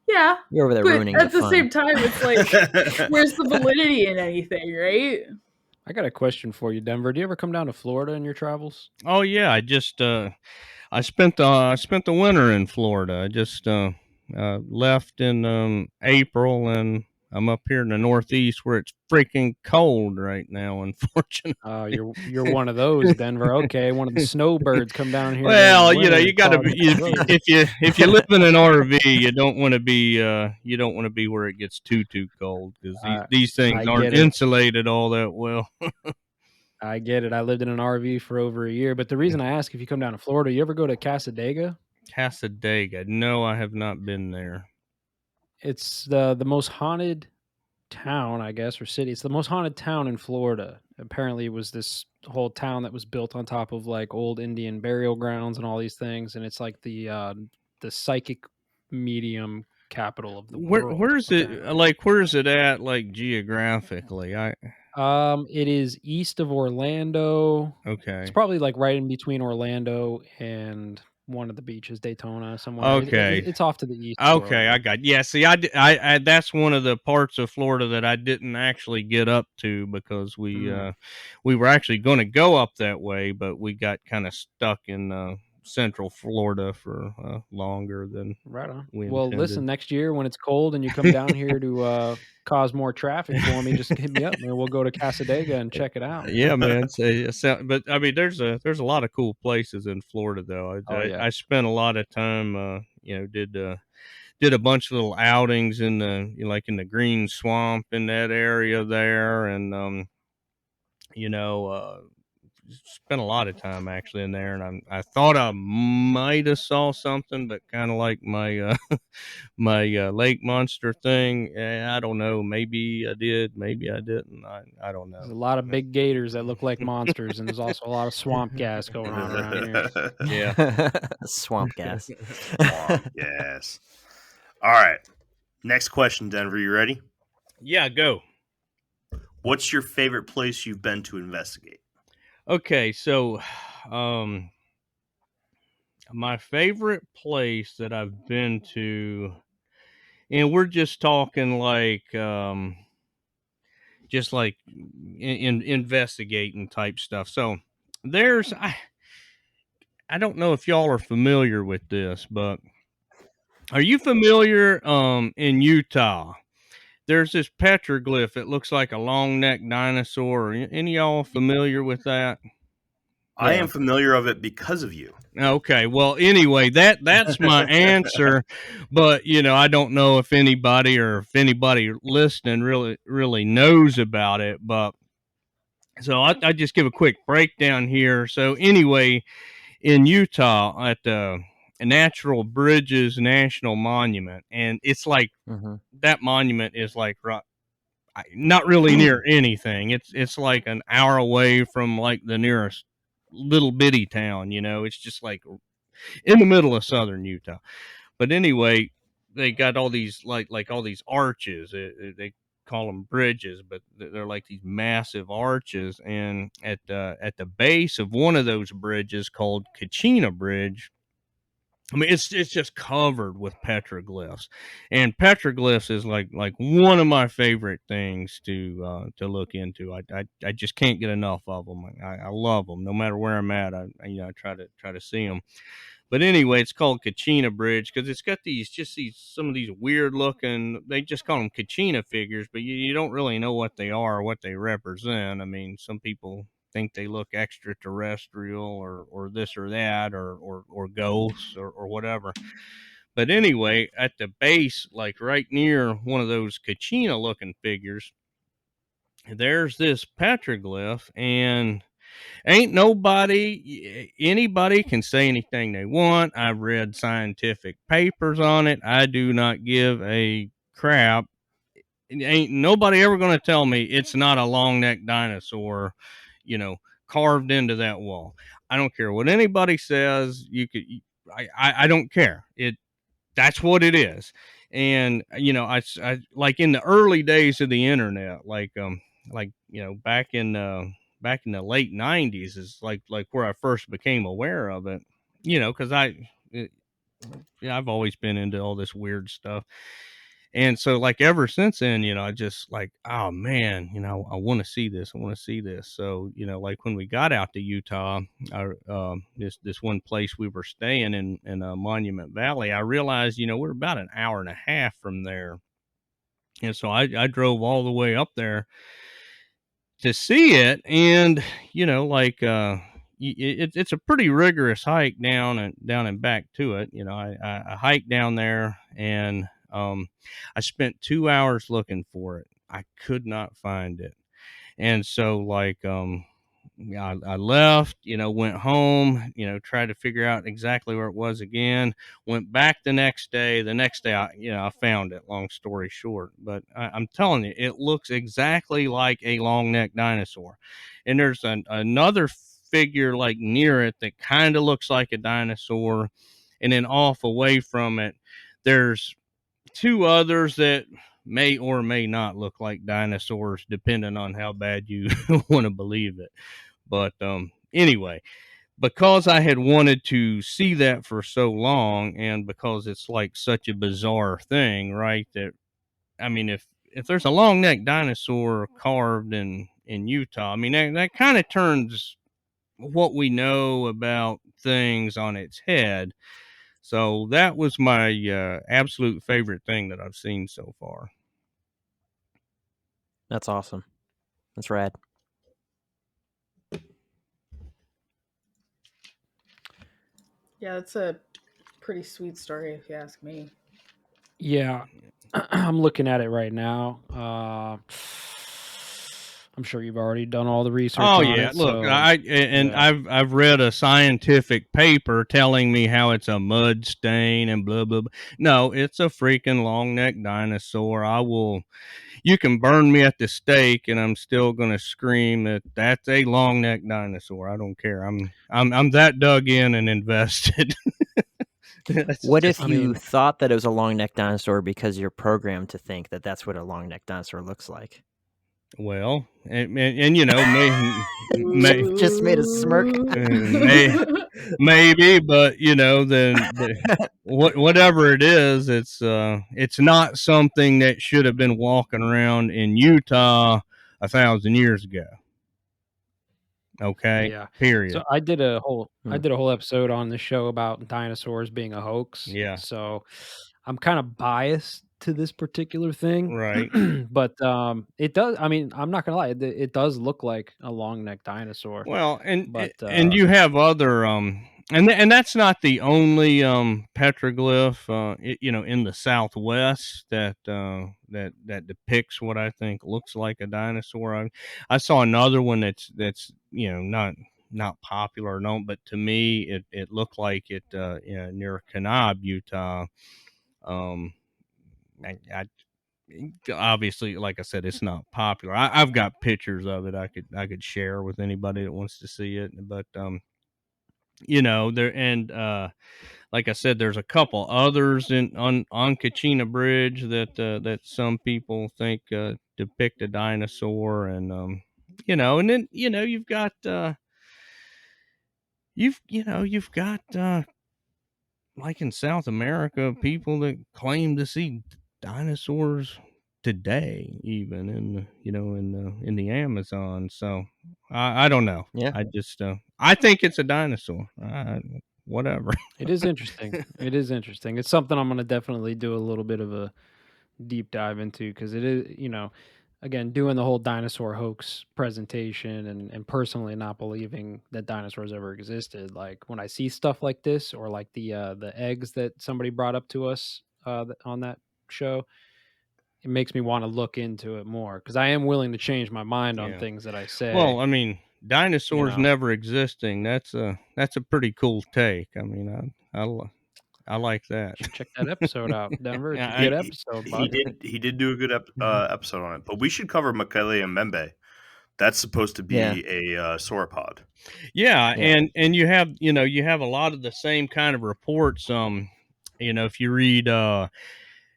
Yeah, you're over there ruining at the fun. Same time, it's like, where's the validity in anything, right? I got a question for you, Denver. Do you ever come down to Florida in your travels? Oh yeah, I just I spent the winter in Florida. I just left in April, and I'm up here in the Northeast where it's freaking cold right now, unfortunately. Oh, you're one of those, Denver. Okay, one of the snowbirds come down here during Well, the you know, winter you and got to cause be roads. if you live in an RV, you don't want to be where it gets too cold, because these things I aren't get it. insulated all that well. I get it. I lived in an RV for over a year, but the reason I ask, if you come down to Florida, you ever go to Casadega? Casadega, no, I have not been there. It's the most haunted town, I guess, or city. It's the most haunted town in Florida. Apparently, it was this whole town that was built on top of like old Indian burial grounds and all these things, and it's like the psychic medium capital of the world. Where's it apparently. like? Where's it at, like, geographically? It is east of Orlando. It's Okay. probably like right in between Orlando and one of the beaches, Daytona, somewhere. Okay. It's off to the east. Okay, I got. Yeah, see, I that's one of the parts of Florida that I didn't actually get up to, because we were actually going to go up that way, but we got kind of stuck in Central Florida for longer than Right on. we Well, intended. listen, next year when it's cold and you come down here to cause more traffic for me, just hit me up, man. We'll go to Casadega and check it out. Yeah, man. But I mean, there's a lot of cool places in Florida, though. Oh, yeah. I spent a lot of time, did a bunch of little outings in the like in the Green Swamp in that area there, and spent a lot of time actually in there, and I thought I might have saw something, but kind of like my my lake monster thing. I don't know. Maybe I did. Maybe I didn't. I don't know. There's a lot of big gators that look like monsters, and there's also a lot of swamp gas going on around here. Yeah. Swamp gas. Swamp gas. All right. Next question, Denver. You ready? Yeah, go. What's your favorite place you've been to investigate? Okay, so my favorite place that I've been to, and we're just talking like just like in investigating type stuff. So there's I don't know if y'all are familiar with this, but are you familiar in Utah? There's this petroglyph. It looks like a long necked dinosaur. Are any of y'all familiar with that? I am familiar of it because of you. Okay, well, anyway, that's my answer, but I don't know if anybody listening really knows about it. But so I just give a quick breakdown here. So anyway, in Utah at the Natural Bridges National Monument, and it's like that monument is like not really near anything. It's like an hour away from like the nearest little bitty town. It's just like in the middle of southern Utah. But anyway, they got all these like all these arches. They call them bridges, but they're like these massive arches. And at the base of one of those bridges, called Kachina Bridge, I mean, it's just covered with petroglyphs, and petroglyphs is like one of my favorite things to look into. I just can't get enough of them. I love them. No matter where I'm at, I try to see them. But anyway, it's called Kachina Bridge because it's got some of these weird looking. They just call them Kachina figures, but you don't really know what they are or what they represent. I mean, some people think they look extraterrestrial or this or that or ghosts or whatever. But anyway, at the base, like right near one of those Kachina looking figures, there's this petroglyph, and anybody can say anything they want. I've read scientific papers on it. I do not give a crap. Ain't nobody ever going to tell me it's not a long necked dinosaur, carved into that wall. I don't care what anybody says. I don't care. That's what it is. And I like in the early days of the internet, like back in the late 90s is like where I first became aware of it, because I've always been into all this weird stuff. And so like ever since then, I just like, oh man, I want to see this. I want to see this. So, like when we got out to Utah, this one place we were staying in Monument Valley, I realized, we're about an hour and a half from there. And so I drove all the way up there to see it, and like it's a pretty rigorous hike down and back to it. I hiked down there, and I spent 2 hours looking for it. I could not find it, and so like I left, went home, tried to figure out exactly where it was again. Went back the next day. The next day, I found it. Long story short, but I'm telling you, it looks exactly like a long necked dinosaur. And there's another figure like near it that kind of looks like a dinosaur, and then off away from it, there's two others that may or may not look like dinosaurs, depending on how bad you want to believe it. But anyway, because I had wanted to see that for so long, and because it's like such a bizarre thing, right? That I mean, if there's a long necked dinosaur carved in Utah, I mean that kind of turns what we know about things on its head. So that was my absolute favorite thing that I've seen so far. That's awesome. That's rad. Yeah, it's a pretty sweet story if you ask me. Yeah, I'm looking at it right now. I'm sure you've already done all the research Oh on yeah, it. look, So and yeah. I've read a scientific paper telling me how it's a mud stain and blah blah blah. No, it's a freaking long necked dinosaur. You can burn me at the stake, and I'm still gonna scream that that's a long necked dinosaur. I don't care. I'm that dug in and invested. What if I you mean, thought that it was a long necked dinosaur because you're programmed to think that that's what a long necked dinosaur looks like? Well, and may, Just made a smirk. may maybe, but then whatever it is, it's not something that should have been walking around in Utah 1,000 years ago. Okay, yeah. So period. I did a whole Hmm. episode on the show about dinosaurs being a hoax. Yeah, So I'm kind of biased to this particular thing, right. but it does. I mean, I'm not gonna lie, it does look like a long necked dinosaur. Well, But you have other and that's not the only petroglyph in the Southwest that depicts what I think looks like a dinosaur. I saw another one that's not popular or known, but to me it looked like it near Kanab, Utah. Um, I obviously, like I said, it's not popular. I've got pictures of it. I could share with anybody that wants to see it. But there, and like I said, there's a couple others on Kachina Bridge that some people think depict a dinosaur, and and then you've got you've got like in South America, people that claim to see dinosaurs today, even in the Amazon. So I don't know. Yeah. I just I think it's a dinosaur. Whatever. it is interesting. It is interesting. It's something I'm gonna definitely do a little bit of a deep dive into because it is, again, doing the whole dinosaur hoax presentation and personally not believing that dinosaurs ever existed. Like when I see stuff like this, or like the eggs that somebody brought up to us on that show, it makes me want to look into it more because I am willing to change my mind on Yeah. things that I Well, say. I mean, You dinosaurs know, never existing. That's a pretty cool take. I mean, I like that. should check that episode out, Denver. It's a I, good He episode, he bud. did do a good episode on it, but we should cover Michele and Membe. That's supposed to Yeah. be a sauropod. Yeah, Yeah. and you have a lot of the same kind of reports. If you read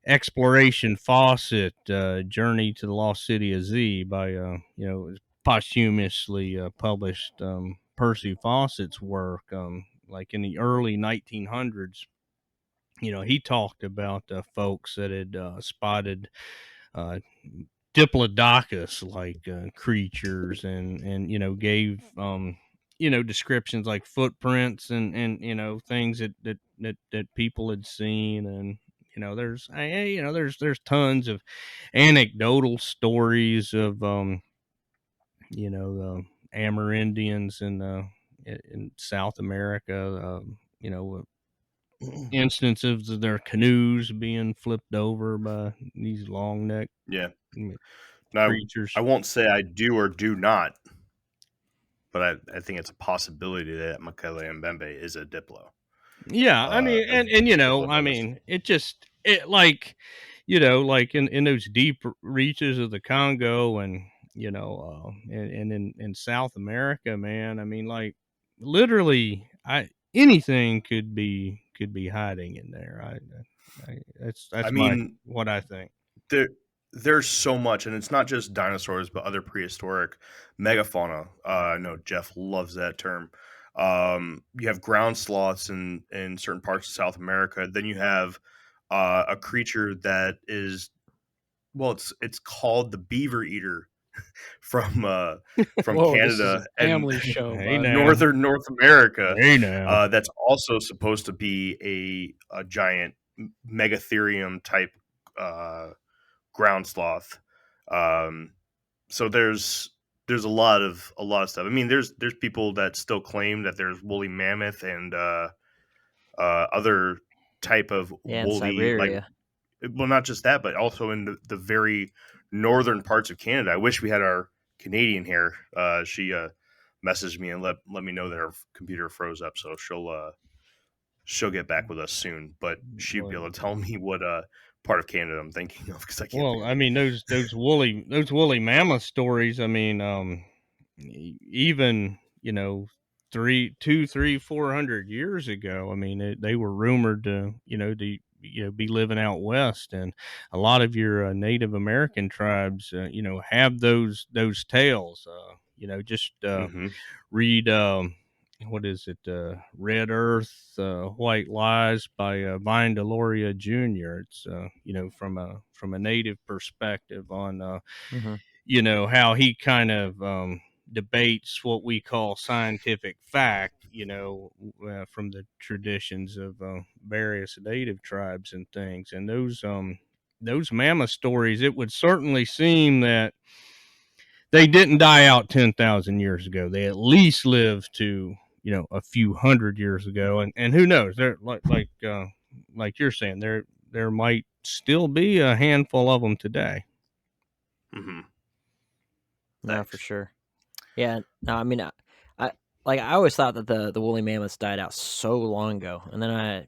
Exploration Fawcett, Journey to the Lost City of Z by posthumously published Percy Fawcett's work, like in the early 1900s. He talked about folks that had spotted uh, diplodocus like creatures, and gave descriptions like footprints and things that people had seen, and there's tons of anecdotal stories of Amerindians in South America, instances of their canoes being flipped over by these long neck Yeah. Now, creatures. I won't say I do or do not, but I think it's a possibility that Makele Mbembe is a Diplo. Yeah, I mean, and Diplo I bonus. mean, it like, like in those deep reaches of the Congo and and in South America, man. I mean, like literally, anything could be hiding in there. That's I mean, what I think. there's so much, and it's not just dinosaurs, but other prehistoric megafauna. I know Jeff loves that term. You have ground sloths in certain parts of South America. Then you have a creature that is, well, it's called the beaver eater from Whoa, this is a Canada and family show, Hey bud. now, northern North America. hey now. That's also supposed to be a giant megatherium type ground sloth. So there's a lot of stuff. I mean, there's people that still claim that there's woolly mammoth and other type of Yeah, in woolly, like, Siberia. well, not just that, but also in the very northern parts of Canada. I wish we had our Canadian here. She messaged me and let me know that her computer froze up, so she'll get back with us soon. But she'll be able to tell me what part of Canada I'm thinking of, because I can't. Well, I mean those woolly mammoth stories. I mean, even 400 years ago. I mean, they were rumored to be living out west, and a lot of your Native American tribes have those tales. Just Mm-hmm. read. What is it? Red Earth, White Lies by Vine Deloria Jr. It's from a native perspective on Hmm. how he kind of debates what we call scientific fact, from the traditions of various native tribes and things. And those mammoth stories, it would certainly seem that they didn't die out 10,000 years ago. They at least lived to a few hundred years ago, and who knows? They're like you're saying, there might still be a handful of them today. Mm-hmm. No, for Thanks. sure. Yeah. No, I mean, I always thought that the woolly mammoths died out so long ago, and then I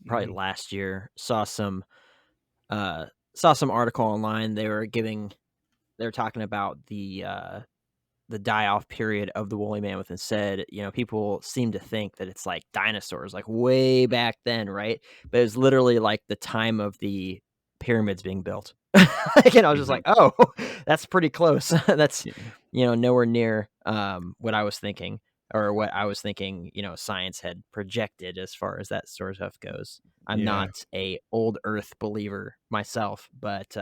probably Mhm. last year saw some article online. They were talking about the die off period of the woolly mammoth, and said, people seem to think that it's like dinosaurs, like way back then, right? But it was literally like the time of the pyramids being built. And I was just Mm-hmm. like, oh, that's pretty close. That's, Yeah. nowhere near what I was thinking, or what I was thinking, science had projected as far as that sort of stuff goes. I'm Yeah. not a old earth believer myself, but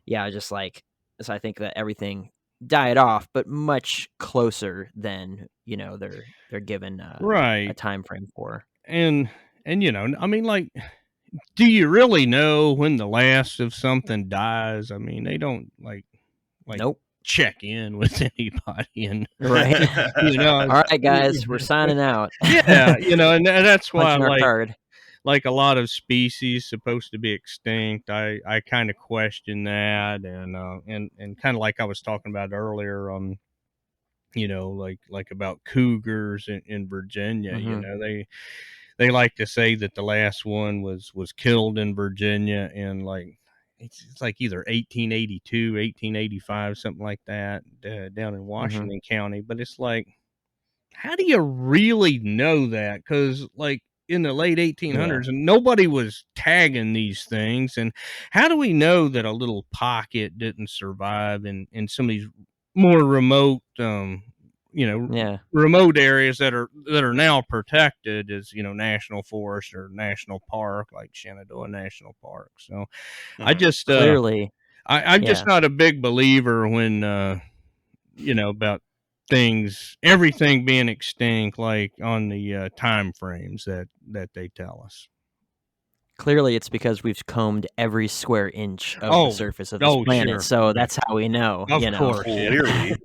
yeah, just like, so I think that everything died off, but much closer than they're given a Right. time frame for. And I mean, like, do you really know when the last of something dies? I mean, they don't like Nope. check in with anybody, and Right. you know, All right, guys, we're signing out. yeah, and that's why Punching our card. like a lot of species supposed to be extinct. I kind of question that, and kind of like I was talking about earlier, like about cougars in Virginia. Hmm. They like to say that the last one was killed in Virginia in like it's like either 1882, 1885, something like that, down in Hmm. Washington County. But it's like, how do you really know that? Because like in the late Yeah. 1800s, nobody was tagging these things, and how do we know that a little pocket didn't survive in some of these more remote, you know, Yeah. remote areas that are now protected as national forest or national park, like Shenandoah National Park. So I Mm-hmm. just Clearly. I'm just Yeah. not a big believer when about everything being extinct, like on the time frames that they tell us. Clearly, it's because we've combed every square inch of Oh, the surface of this oh, planet, sure. so Yeah. that's how we know. Of You know, course, yeah. Clearly.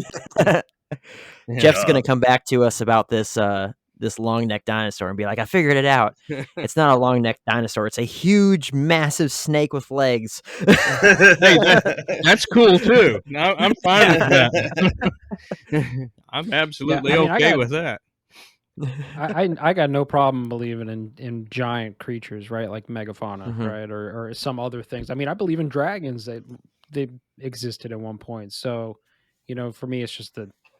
Jeff's Duh. gonna come back to us about this this long necked dinosaur and be like, "I figured it out. It's not a long necked dinosaur. It's a huge, massive snake with legs." Hey, that's cool too. I'm fine with that. I'm absolutely okay with that. I got no problem believing in giant creatures, right? Like megafauna, Mhm. right? Or some other things. I mean, I believe in dragons that they existed at one point. So, for me, it's just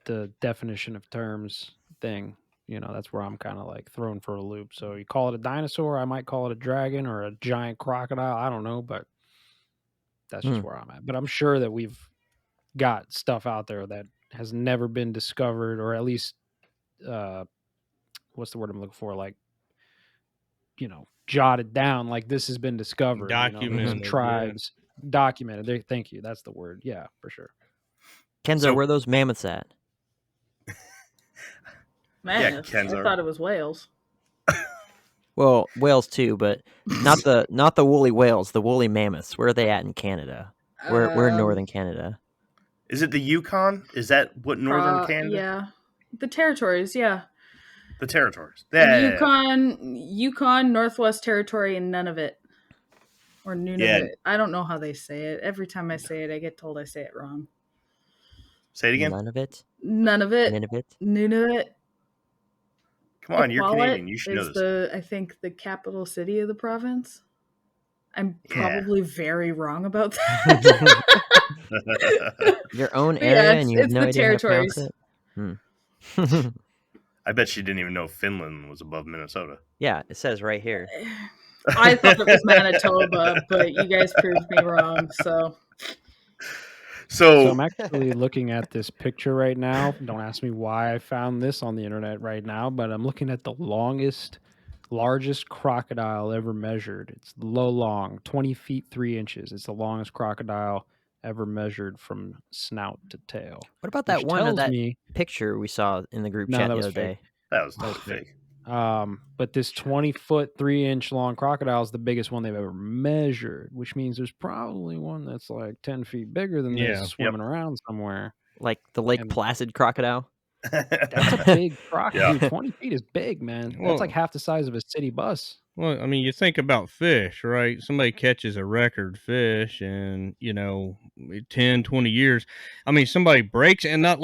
the definition of terms thing. That's where I'm kind of like thrown for a loop. So you call it a dinosaur, I might call it a dragon or a giant crocodile. I don't know, but that's just where I'm at. But I'm sure that we've got stuff out there that has never been discovered, or at least what's the word I'm looking for? Like, jotted down, like this has been discovered. There's Documented, tribes documented. Thank you. That's the word. Yeah, for sure. Kenzar, So- where are those mammoths at? Mammoths. I Kenzar. thought it was whales. Well, whales too, but not the woolly whales. The woolly mammoths. Where are they at in Canada? We're in northern Canada. Is it the Yukon? Is that what northern Canada? Yeah, the territories. Yeah, The territories. Yukon, Northwest Territory, and Nunavut or Nunavut. Yeah. I don't know how they say it. Every time I say it, I get told I say it wrong. Say it again. None of it. Nunavut. Nunavut. Come on, you're Iqaluit Canadian. You should know is this. I think the capital city of the province. I'm Yeah. probably very wrong about that. Your own But area, yeah, and you have it's no the idea how to pronounce territories. it. I bet she didn't even know Finland was above Minnesota. Yeah, it says right here. I thought it was Manitoba, but you guys proved me wrong. So I'm actually looking at this picture right now. Don't ask me why I found this on the internet right now, but I'm looking at the largest crocodile ever measured. It's long, 20 feet 3 inches. It's the longest crocodile ever measured from snout to tail. What about that Which one of tells that me picture we saw in the group No, chat that the was other fake. day? That was fake. fake. But this 20-foot 3-inch long crocodile is the biggest one they've ever measured, which means there's probably one that's like 10 feet bigger than Yeah. this swimming around somewhere. Like the Lake And- Placid crocodile. That's a big crocodile. Yeah. Dude, 20 feet is big, man. Well- That's like half the size of a city bus. Well, I mean, you think about fish, right? Somebody catches a record fish and, 10, 20 years. I mean, somebody breaks and not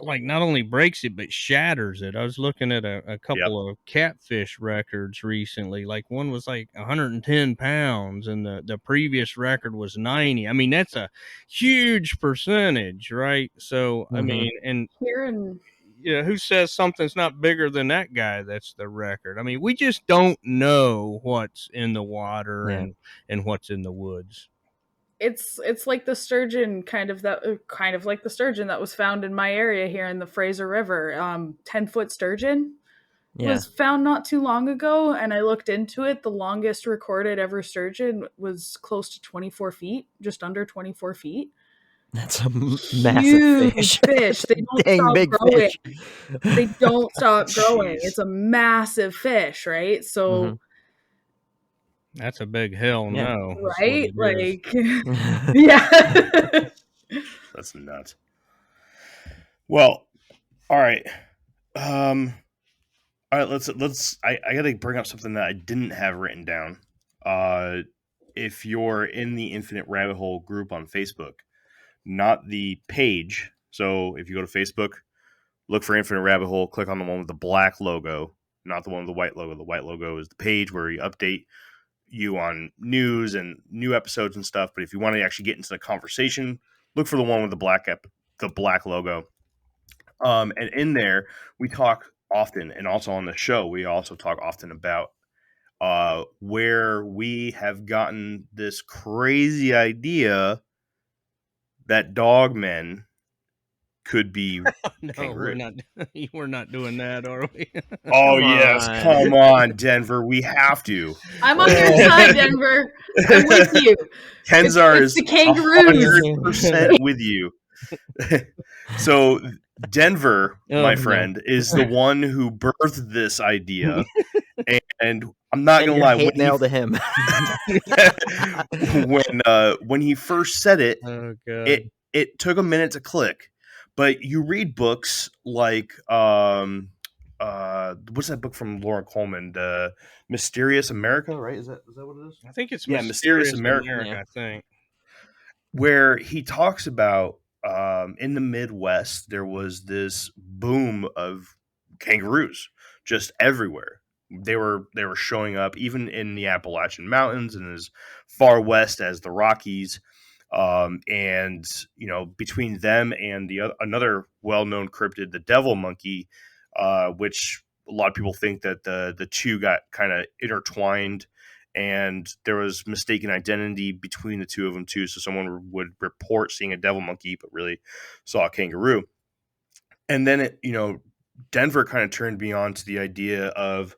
only breaks it, but shatters it. I was looking at a couple of catfish records recently. Like one was like 110 pounds and the previous record was 90. I mean, that's a huge percentage, right? So, I Mhm. mean, and Here in who says something's not bigger than that guy that's the record? I mean, we just don't know what's in the water Yeah. and what's in the woods. it's like the sturgeon, kind of like the sturgeon that was found in my area here in the Fraser River. 10-foot sturgeon Yeah. was found not too long ago, and I looked into it. The longest recorded ever sturgeon was close to 24 feet, just under 24 feet. That's a massive Huge fish. fish. They don't Dang stop big growing. fish. They don't stop growing. Jeez. It's a massive fish, right? So, Mhm. That's a big hell Yeah. no. That's what right? it is. Like, yeah. That's nuts. Well, all right. All right, let's I gotta bring up something that I didn't have written down. If you're in the Infinite Rabbit Hole group on Facebook, not the page. So if you go to Facebook, look for Infinite Rabbit Hole, click on the one with the black logo, not the one with the white logo. The white logo is the page where you update you on news and new episodes and stuff. But if you want to actually get into the conversation, look for the one with the black logo. And in there, we talk often, and also on the show, we also talk often about where we have gotten this crazy idea that dogmen could be No, kangaroo. we're not doing that, are we? Oh, Come yes. on. Come on, Denver. We have to. I'm on your side, Denver. I'm with you. Kenzar It's is the kangaroos. 100% with you. So Denver, Oh, my no. friend, is the one who birthed this idea. And I'm not Send gonna your lie. hate mail to him. When he first said it, Oh god. it took a minute to click. But you read books like what's that book from Laura Coleman? Mysterious America, right? Is that what it is? I think it's Yeah, Mysterious Mysterious America. America, Yeah. I think. Where he talks about in the Midwest there was this boom of kangaroos just everywhere. They were showing up even in the Appalachian Mountains and as far west as the Rockies. And between them and another well-known cryptid, the devil monkey, which a lot of people think that the two got kind of intertwined, and there was mistaken identity between the two of them too. So someone would report seeing a devil monkey, but really saw a kangaroo. And then Denver kind of turned me on to the idea of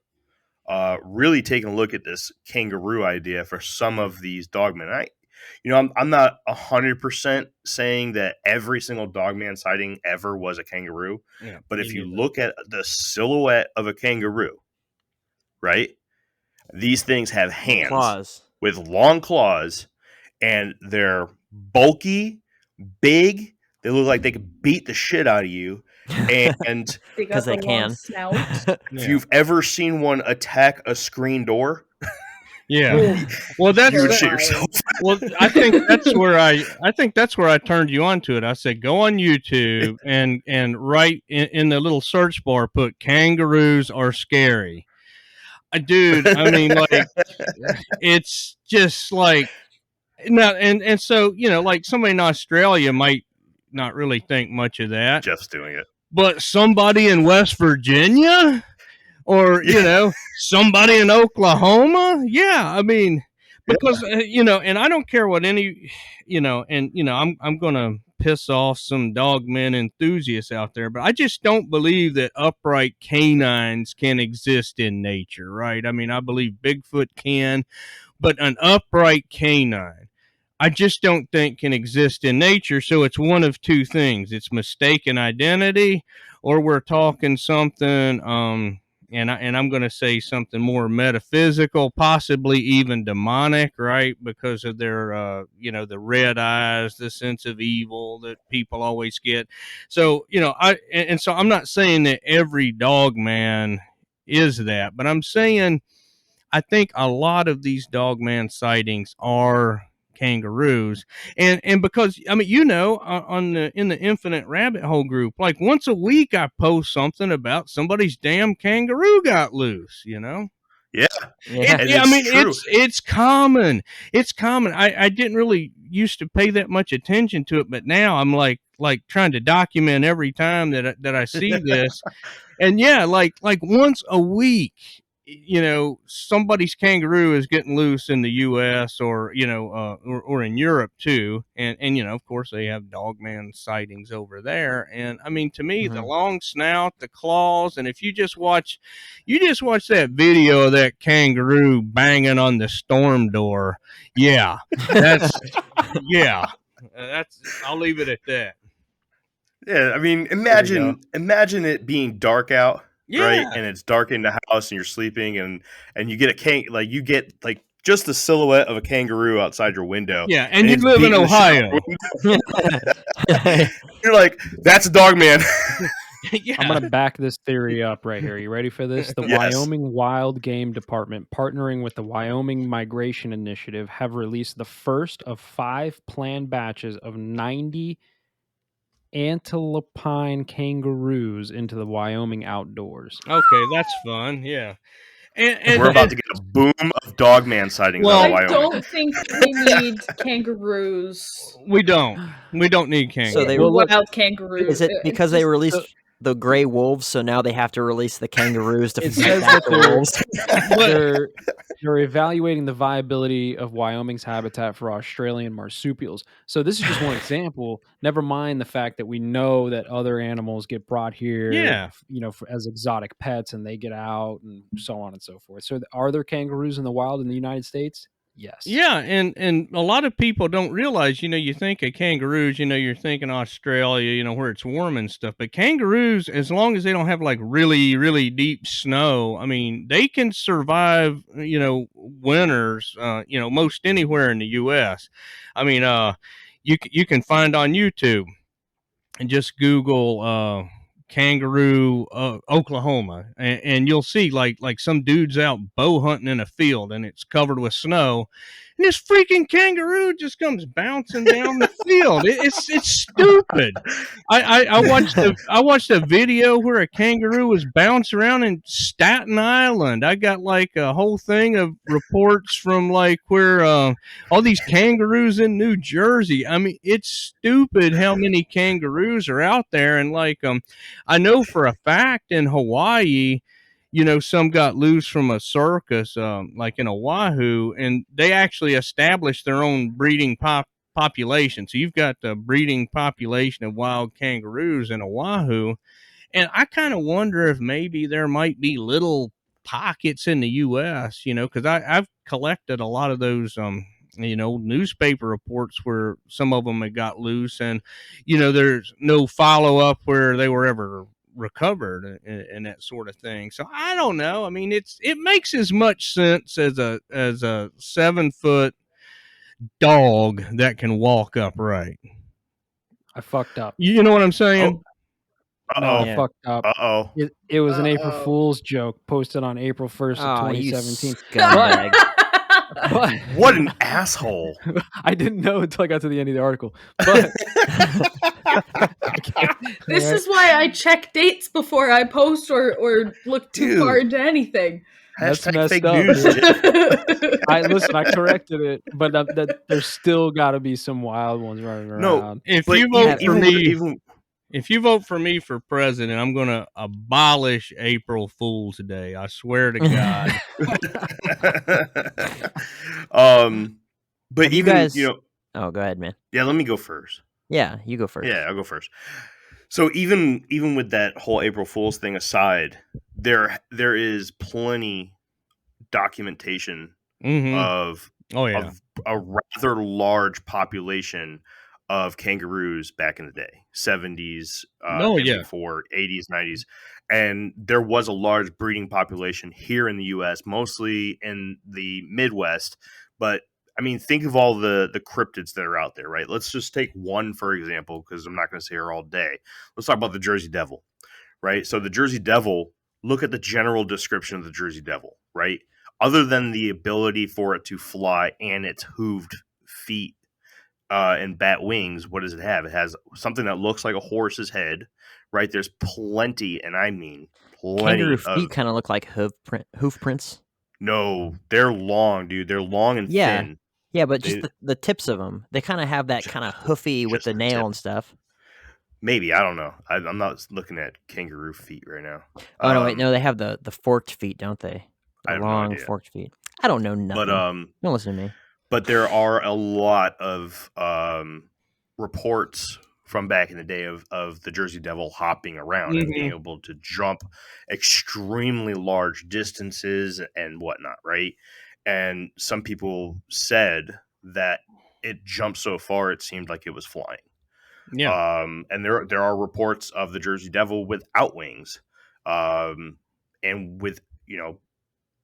really taking a look at this kangaroo idea for some of these dogmen. I'm not 100% saying that every single dogman sighting ever was a kangaroo, Yeah, but me if you neither. look at the silhouette of a kangaroo, right? These things have hands Claws. with long claws, and they're bulky, big. They look like they could beat the shit out of you. And They Because got they the long can. snout. if Yeah. you've ever seen one attack a screen door, Yeah. Ooh, Well, that's you would shit terrifying. yourself. well. I think that's where I turned you on to it. I said, go on YouTube and write in the little search bar, put kangaroos are scary. Dude, I mean, like, it's just like now, and so like somebody in Australia might not really think much of that, Jeff's doing it. but somebody in West Virginia or somebody in Oklahoma, yeah, I mean, because and I don't care what any I'm gonna piss off some dogmen enthusiasts out there, but I just don't believe that upright canines can exist in nature, right? I mean, I believe Bigfoot can, but an upright canine I just don't think can exist in nature. So it's one of two things: it's mistaken identity, or we're talking something. And I'm going to say something more metaphysical, possibly even demonic, right? Because of their, the red eyes, the sense of evil that people always get. So, and so I'm not saying that every dog man is that, but I'm saying I think a lot of these dogman sightings are kangaroos, and because I mean on the in the Infinite Rabbit Hole group, like once a week I post something about somebody's damn kangaroo got loose. Yeah, Yeah. and I it's mean true. it's common. It's common. I didn't really used to pay that much attention to it, but now I'm like trying to document every time that I see this. And yeah, like once a week, somebody's kangaroo is getting loose in the U.S. or or in Europe too, and of course they have dogman sightings over there. And I mean, to me, the Mhm. long snout, the claws, and if you just watch that video of that kangaroo banging on the storm door, yeah, that's yeah, that's I'll leave it at that. Yeah, I mean, There you go. imagine it being dark out, right? Yeah, And it's dark in the house, and you're sleeping, and you get you get like just the silhouette of a kangaroo outside your window, yeah, and and you it's live in beating the shit out Ohio. your window. You're like, that's a dog man. Yeah. I'm going to back this theory up right here. You ready for this? The Yes. Wyoming Wild Game Department, partnering with the Wyoming Migration Initiative, have released the first of 5 planned batches of 90 antilopine kangaroos into the Wyoming outdoors. Okay, that's fun. Yeah, We're about to get a boom of dog man sightings out Well, of I Wyoming. don't think we need kangaroos. we don't need kangaroos. So they Well, look, Wild kangaroos. Is it because they just- released the gray wolves, so now they have to release the kangaroos to It fight says back that the wolves? they're evaluating the viability of Wyoming's habitat for Australian marsupials. So this is just one example. Never mind the fact that we know that other animals get brought here, Yeah. as exotic pets, and they get out and so on and so forth. So are there kangaroos in the wild in the United States? Yes. Yeah, and a lot of people don't realize, you think of kangaroos, you're thinking Australia, where it's warm and stuff. But kangaroos, as long as they don't have like really, really deep snow, I mean, they can survive, winters, most anywhere in the U.S. I mean, you can find on YouTube and just Google kangaroo Oklahoma, and you'll see like some dudes out bow hunting in a field, and it's covered with snow, and this freaking kangaroo just comes bouncing down the field. It's stupid. I watched a video where a kangaroo was bouncing around in Staten Island. I got like a whole thing of reports from like where all these kangaroos in New Jersey. I mean, it's stupid how many kangaroos are out there, and like I know for a fact in Hawaii, some got loose from a circus, like in Oahu, and they actually established their own breeding population. So you've got the breeding population of wild kangaroos in Oahu, and I kind of wonder if maybe there might be little pockets in the U.S., because I've collected a lot of those, newspaper reports where some of them had got loose, and, there's no follow up where they were ever recovered and that sort of thing. So I don't know. I mean, it makes as much sense as a 7-foot dog that can walk upright. I fucked up. You know what I'm saying? No, I Yeah. fucked up. Uh-oh. It was an April Uh-oh. Fool's joke posted on April 1st of Oh, you 2017. scumbag. But What an asshole. I didn't know until I got to the end of the article. But This is why I check dates before I post or look too far Dude. into anything. That's Hashtag messed fake up, news. dude. Jim. I corrected it, but there's still got to be some wild ones running No. around. If But you vote for even- me, even- if you vote for me for president, I'm going to abolish April Fool's Day. I swear to God. But Have you even, guys- Oh, go ahead, man. yeah, let me go first. Yeah, you go first. Yeah, I'll go first. So even with that whole April Fool's thing aside, there is plenty documentation Mhm. of Oh yeah. of a rather large population of kangaroos back in the day, 70s, Oh, and yeah. before, 80s, 90s. And there was a large breeding population here in the U.S., mostly in the Midwest. But, I mean, think of all the cryptids that are out there, right? Let's just take one, for example, because I'm not going to sit here all day. Let's talk about the Jersey Devil, right? So the Jersey Devil, look at the general description of the Jersey Devil, right? Other than the ability for it to fly and its hooved feet and bat wings, what does it have? It has something that looks like a horse's head, right? There's plenty, and I mean plenty Kangaroo of... feet kind of look like hoof prints. No, they're long, dude. They're long and Yeah. thin. Yeah, but just They- the tips of them. They kind of have that kind of hoofy with just the the nail tip. and stuff. Maybe, I don't know. I'm not looking at kangaroo feet right now. Oh, no, wait. No, they have the forked feet, don't they? I The have no long idea. forked feet. I don't know nothing. But Don't listen to me. but there are a lot of reports from back in the day of the Jersey Devil hopping around and being able to jump extremely large distances and whatnot, right? And some people said that it jumped so far it seemed like it was flying. Yeah. And there are reports of the Jersey Devil without wings, and with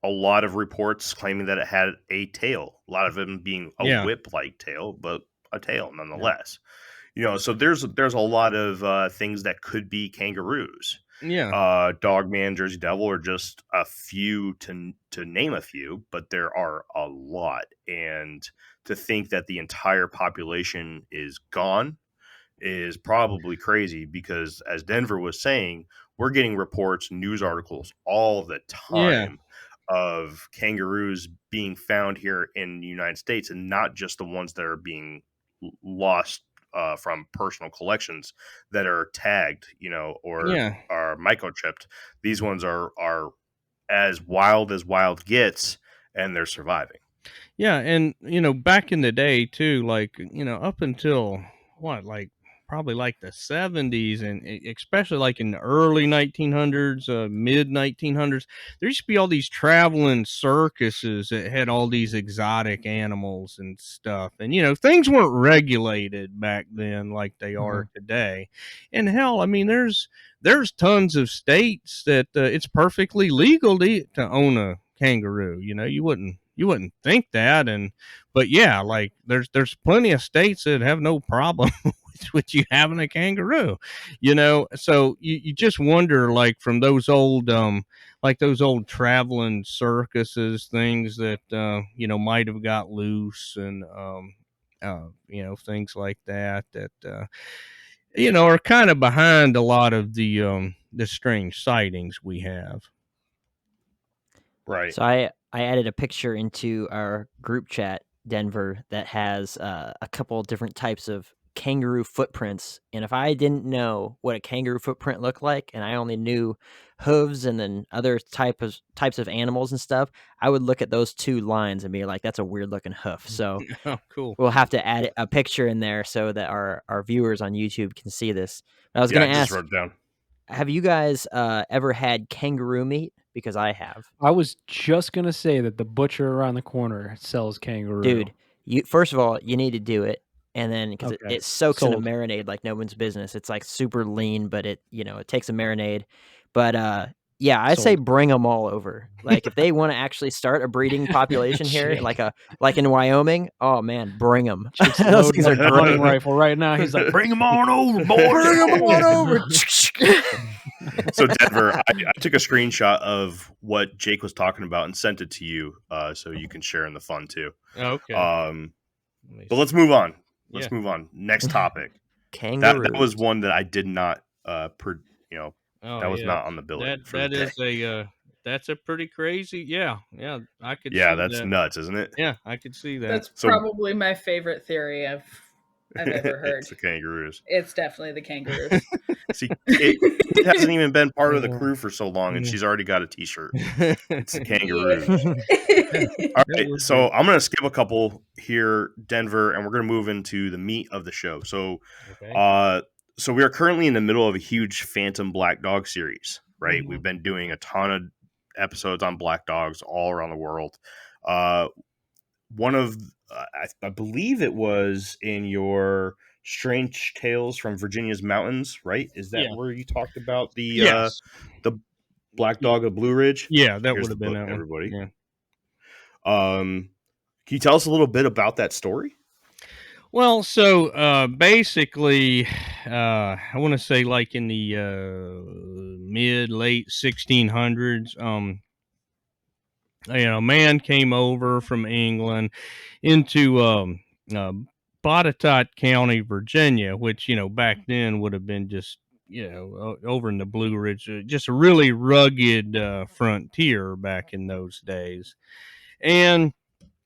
a lot of reports claiming that it had a tail. A lot of them being a whip-like tail, but a tail nonetheless. So there's a lot of things that could be kangaroos. Yeah. Dogman, Jersey Devil are just a few to name a few, but there are a lot. And to think that the entire population is gone is probably crazy, because as Denver was saying, we're getting reports, news articles all the time of kangaroos being found here in the United States, and not just the ones that are being lost from personal collections that are tagged, or are microchipped. These ones are as wild gets, and they're surviving. Yeah, and back in the day too, like up until what, like probably like the 70s, and especially like in the early 1900s, mid 1900s, there used to be all these traveling circuses that had all these exotic animals and stuff. And, things weren't regulated back then like they are today. And hell, I mean, there's tons of states that it's perfectly legal to own a kangaroo. You wouldn't think that, but yeah, like there's plenty of states that have no problem with you having a kangaroo. So you just wonder, like, from those old traveling circuses, things that might have got loose, and things like that are kind of behind a lot of the strange sightings we have. Right. So I added a picture into our group chat, Denver, that has a couple different types of kangaroo footprints. And if I didn't know what a kangaroo footprint looked like, and I only knew hooves and then other types of animals and stuff, I would look at those two lines and be like, "That's a weird looking hoof." So Oh, cool. we'll have to add a picture in there so that our viewers on YouTube can see this. But I was Yeah, I going to just ask, wrote it down. have you guys ever had kangaroo meat? Because I have. I was just gonna say that the butcher around the corner sells kangaroo. Dude, first of all, you need to do it, and then because Okay, it soaks in a sold. marinade like no one's business. It's like super lean, but it takes a marinade. But yeah, I say Sold. bring them all over. Like if they want to actually start a breeding population here, like in Wyoming, oh man, bring them. Jake's Those loading things are up the hunting great. rifle right now. He's like, Bring them on over, boys. Bring them on over. So Denver, I took a screenshot of what Jake was talking about and sent it to you, so you can share in the fun too. Okay. But let's move on. Yeah. Move on. Next topic. Kangaroos. That was one that I did not, that was yeah. not on the bill. That's a pretty crazy. Yeah, I could. Yeah, see that's that. nuts, isn't it? Yeah, I could see that. That's So- probably my favorite theory I've ever heard. It's the kangaroos. It's definitely the kangaroos. See, it hasn't even been part of the crew for so long, and she's already got a T-shirt. It's the kangaroos. All right, so I'm gonna skip a couple here, Denver, and we're gonna move into the meat of the show. So, Okay. so we are currently in the middle of a huge Phantom Black Dog series, right? Mhm. We've been doing a ton of episodes on black dogs all around the world. One of, I believe it was in your Strange Tales from Virginia's Mountains, right? Is that Yeah. where you talked about the Yes. the Black Dog of Blue Ridge? Yeah, that Here's would have the been book, that one. everybody. Yeah. Can you tell us a little bit about that story? Well, so basically, I want to say like in the late 1600s, a man came over from England into Botetourt County, Virginia, which back then would have been just over in the Blue Ridge, just a really rugged frontier back in those days, and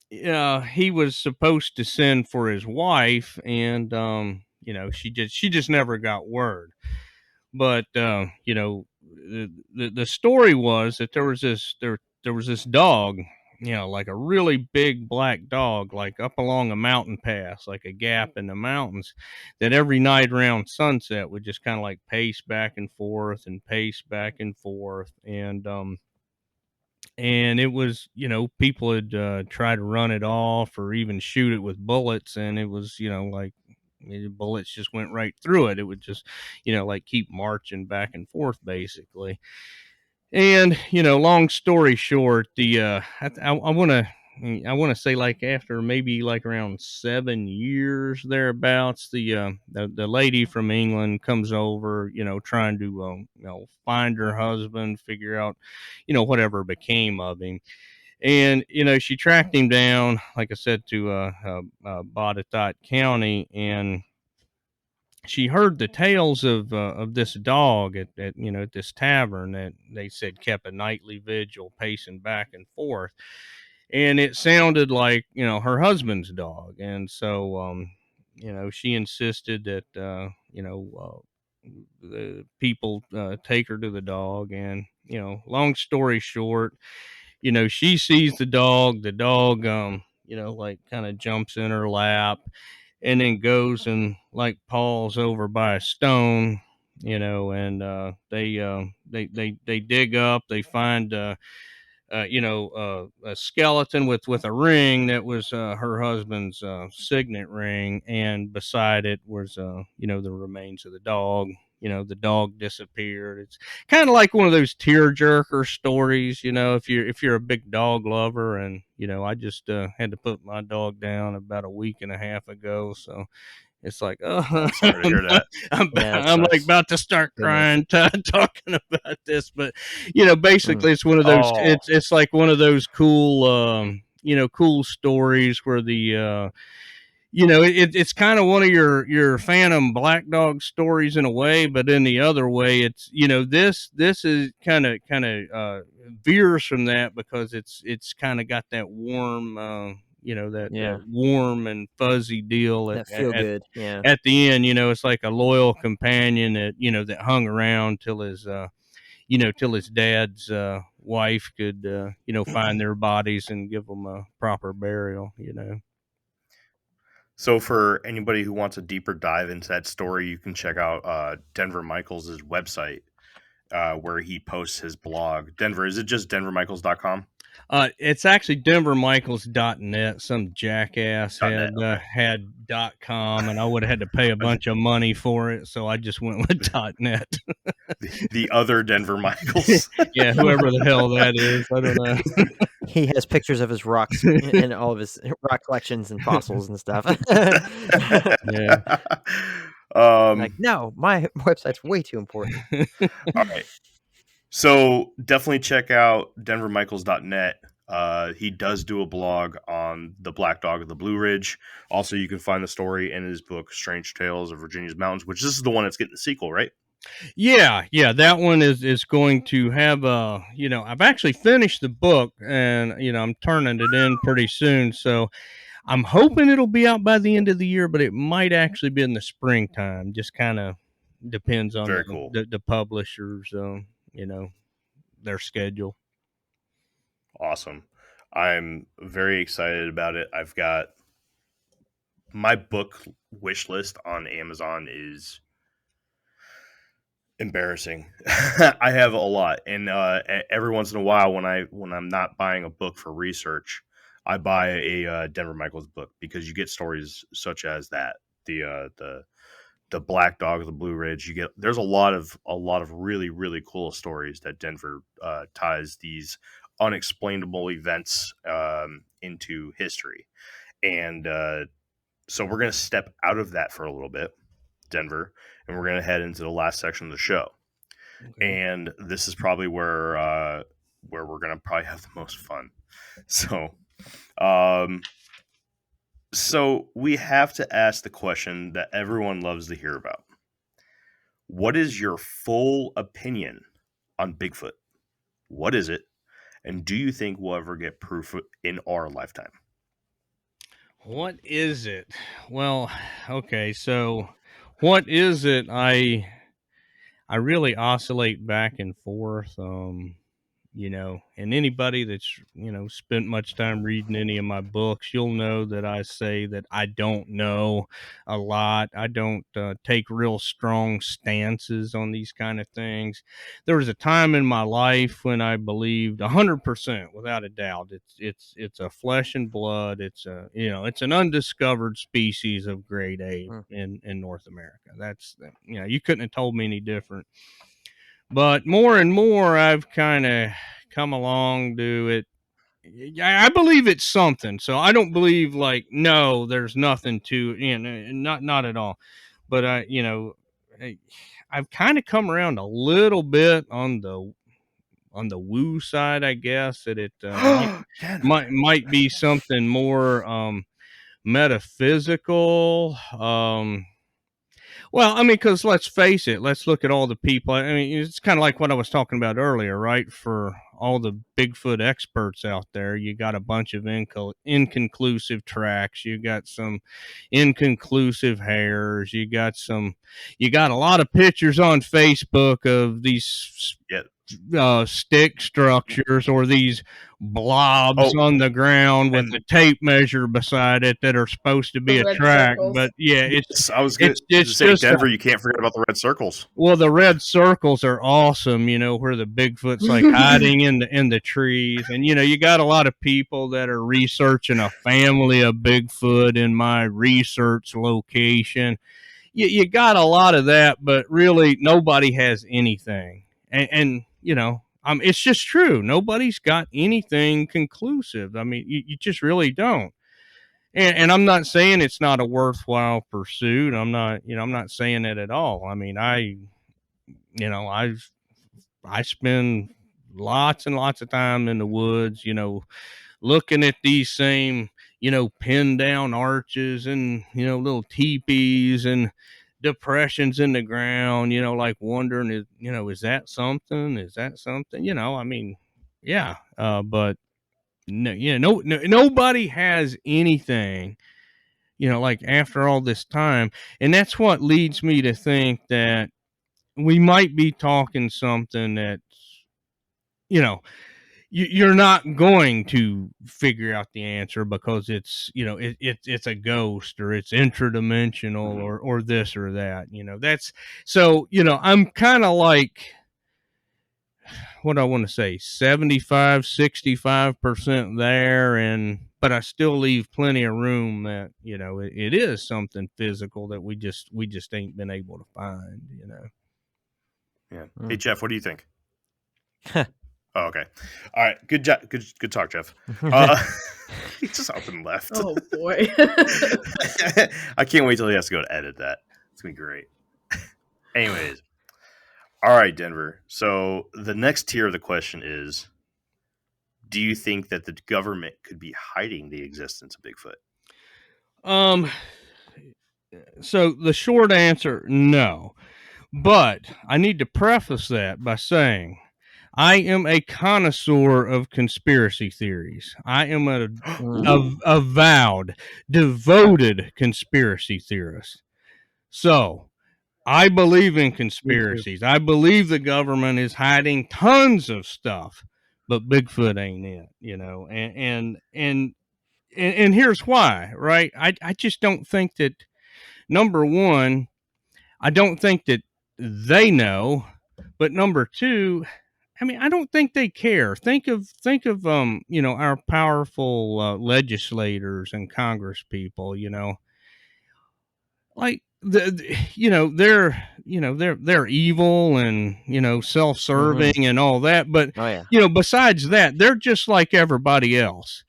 he was supposed to send for his wife, and she just never got word. But the story was that there was this dog, like a really big black dog, like up along a mountain pass, like a gap in the mountains, that every night around sunset would just kind of like pace back and forth and pace back and forth, and it was, people had tried to run it off or even shoot it with bullets, and it was, like the bullets just went right through it. It would just, like keep marching back and forth, basically. And long story short, I want to say, like, after maybe like around 7 years thereabouts, the lady from England comes over, trying to find her husband, figure out whatever became of him. And she tracked him down, like I said, to Botetourt County, and she heard the tales of this dog at this tavern that they said kept a nightly vigil, pacing back and forth, and it sounded like her husband's dog. And so she insisted that the people take her to the dog. And long story short, she sees the dog like kind of jumps in her lap, and then goes and like Paul's over by a stone, and they dig up, they find a skeleton with a ring that was her husband's signet ring, and beside it was the remains of the dog. The dog disappeared. It's kind of like one of those tearjerker stories. If you're a big dog lover, and I just had to put my dog down about a week and a half ago, so it's like, oh, I'm sorry to hear that. I'm like about to start crying talking about this, but basically it's one of those. Oh. It's like one of those cool, cool stories where the it's kind of one of your Phantom Black Dog stories in a way, but in the other way, it's this is kind of veers from that because it's kind of got that warm. That warm and fuzzy deal That feel good. Yeah. at the end. It's like a loyal companion that that hung around till his dad's wife could find their bodies and give them a proper burial. So for anybody who wants a deeper dive into that story, you can check out Denver Michaels' website where he posts his blog. Denver, is it just denvermichaels.com? It's actually denvermichaels.net. Some jackass had .com, and I would have had to pay a bunch of money for it, so I just went with .net. the other Denver Michaels. Yeah, whoever the hell that is, I don't know. He has pictures of his rocks and all of his rock collections and fossils and stuff. Yeah. Like, no, my website's way too important. All right. So definitely check out denvermichaels.net. He does do a blog on the Black Dog of the Blue Ridge. Also, you can find the story in his book, Strange Tales of Virginia's Mountains, which this is the one that's getting the sequel, right? Yeah, that one is going to have I've actually finished the book, and I'm turning it in pretty soon, so I'm hoping it'll be out by the end of the year, but it might actually be in the springtime. Just kind of depends on the publishers, their schedule. Awesome. I'm very excited about it. I've got my book wish list on Amazon is embarrassing. I have a lot, and every once in a while when I'm not buying a book for research, I buy a Denver Michaels book because you get stories such as that, the Black Dog of the Blue Ridge. There's a lot of really, really cool stories that Denver ties these unexplainable events into history, and so we're gonna step out of that for a little bit, Denver, and we're gonna head into the last section of the show. Okay. And this is probably where we're gonna probably have the most fun. So we have to ask the question that everyone loves to hear about. What is your full opinion on Bigfoot? What is it? And do you think we'll ever get proof in our lifetime? What is it? Well, okay, so what is it? I really oscillate back and forth. And anybody that's, spent much time reading any of my books, you'll know that I say that I don't know a lot. I don't take real strong stances on these kind of things. There was a time in my life when I believed 100%, without a doubt, it's a flesh and blood. It's an undiscovered species of great ape in North America. That's, you couldn't have told me any different. But more and more, I've kind of come along to it. I believe it's something. So I don't believe no, there's nothing to, not at all. But I've kind of come around a little bit on the woo side, I guess, that it might be something more metaphysical. Well, I mean, because let's face it, let's look at all the people. I mean, it's kind of like what I was talking about earlier, right? For all the Bigfoot experts out there, you got a bunch of inconclusive tracks. You got some inconclusive hairs. You got a lot of pictures on Facebook of these stick structures or these blobs on the ground with a tape measure beside it that are supposed to be a track. Circles. But yeah, I was going to say, just Denver, you can't forget about the red circles. Well, the red circles are awesome, where the Bigfoot's like hiding in the trees. And, you got a lot of people that are researching a family of Bigfoot in my research location. You got a lot of that, but really nobody has anything. And it's just true. Nobody's got anything conclusive. I mean, you just really don't. And I'm not saying it's not a worthwhile pursuit. I'm not saying it at all. I mean, I spend lots and lots of time in the woods, looking at these same, pinned down arches and, little teepees and depressions in the ground, like wondering, is that something? Is that something? I mean, yeah. But no, nobody has anything, like after all this time. And that's what leads me to think that we might be talking something that, you're not going to figure out the answer because it's, it's a ghost or it's interdimensional or this or that, that's so, I'm kind of like, what I want to say, 65% there. But I still leave plenty of room that, it is something physical that we just ain't been able to find, Yeah. Hey, Jeff, what do you think? Oh, okay. All right. Good job. Good talk, Jeff. He just up and left. Oh boy. I can't wait till he has to go to edit that. It's gonna be great. Anyways. All right, Denver. So the next tier of the question is, do you think that the government could be hiding the existence of Bigfoot? So the short answer, no. But I need to preface that by saying I am a connoisseur of conspiracy theories. I am a avowed, devoted conspiracy theorist. So I believe in conspiracies. I believe the government is hiding tons of stuff, but Bigfoot ain't it, and here's why, right? I just don't think that, number one, I don't think that they know, but number two, I mean, I don't think they care. Think of our powerful legislators and Congress people, like they're evil and self-serving and all that, but besides that, they're just like everybody else.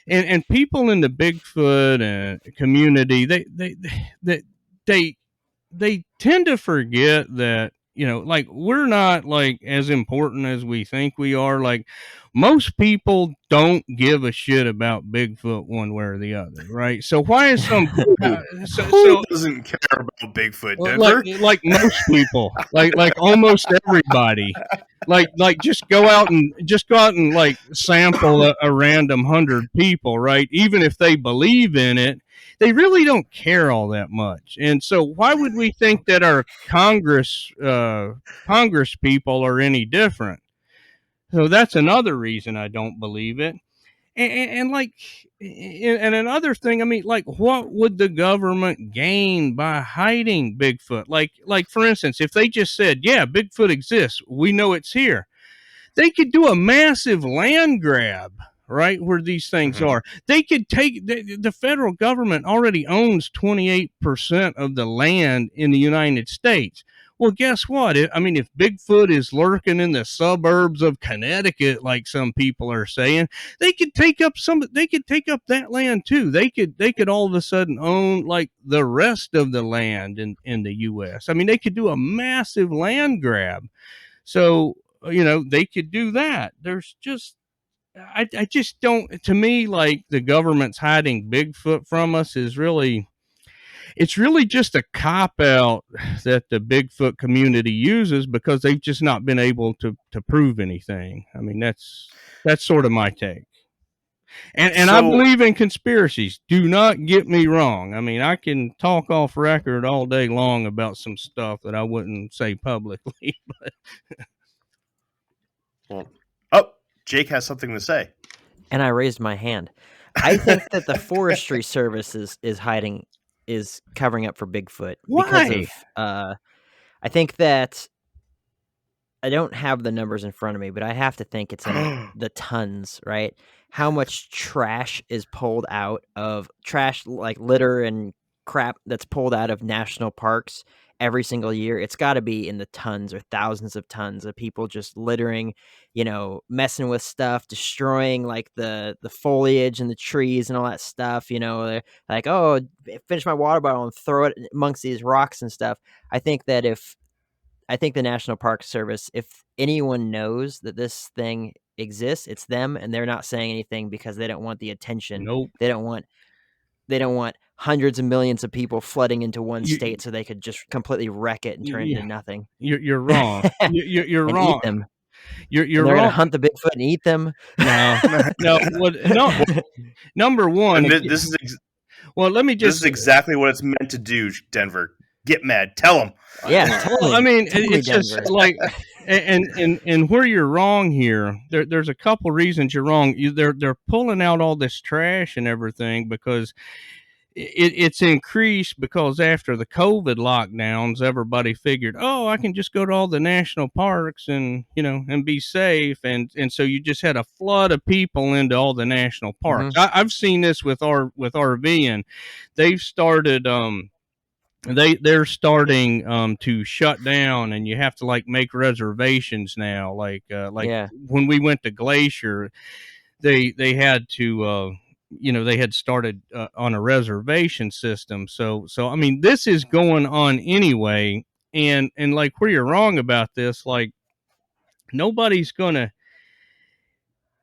And people in the Bigfoot community, they tend to forget that, like, we're not like as important as we think we are. Like, most people don't give a shit about Bigfoot one way or the other, right? So why is some Who doesn't care about Bigfoot, Denver? Like most people, like almost everybody, like just go out and like sample a random 100 people, right? Even if they believe in it, they really don't care all that much. And so why would we think that our Congress people are any different? So that's another reason I don't believe it. And another thing, I mean, like, what would the government gain by hiding Bigfoot? Like for instance, if they just said, yeah, Bigfoot exists, we know it's here, they could do a massive land grab, right, where these things are. They could take, the federal government already owns 28% of the land in the United States. Well, guess what? I mean, if Bigfoot is lurking in the suburbs of Connecticut, like some people are saying, they could take up that land too. They could all of a sudden own like the rest of the land in the US. I mean, they could do a massive land grab. So, they could do that. There's just, I just don't, to me, like, the government's hiding Bigfoot from us is really, it's really just a cop out that the Bigfoot community uses because they've just not been able to prove anything. I mean, that's sort of my take. And I believe in conspiracies. Do not get me wrong. I mean, I can talk off record all day long about some stuff that I wouldn't say publicly. But Well, oh, Jake has something to say. And I raised my hand. I think that the Forestry Service is covering up for Bigfoot because Why? of I think that I don't have the numbers in front of me, but I have to think it's in the tons, right? How much trash is pulled out of trash, like litter and crap that's pulled out of national parks every single year? It's got to be in the tons or thousands of tons of people just littering, messing with stuff, destroying like the foliage and the trees and all that stuff. They're like, oh, finish my water bottle and throw it amongst these rocks and stuff. I think the National Park Service, if anyone knows that this thing exists, it's them, and they're not saying anything because they don't want the attention. Nope. They don't want hundreds of millions of people flooding into one You- state so they could just completely wreck it and turn it Yeah. into nothing. You're wrong. You're And wrong. eat them. You're And they're wrong. gonna hunt the Bigfoot and eat them. No. No. Number one. And this is Well, let me this just. is exactly what it's meant to do, Denver. Get mad. Tell them. Yeah, totally. I mean, Totally it's just Denver. like, and where you're wrong here. There's a couple reasons you're wrong. They're pulling out all this trash and everything because it's increased because after the COVID lockdowns, everybody figured, oh, I can just go to all the national parks and and be safe, and so you just had a flood of people into all the national parks. I've seen this with RVing. They've started they're starting to shut down, and you have to like make reservations now. Like Yeah. when we went to Glacier, they had to they had started on a reservation system. So I mean, this is going on anyway, and like where you're wrong about this, like nobody's gonna.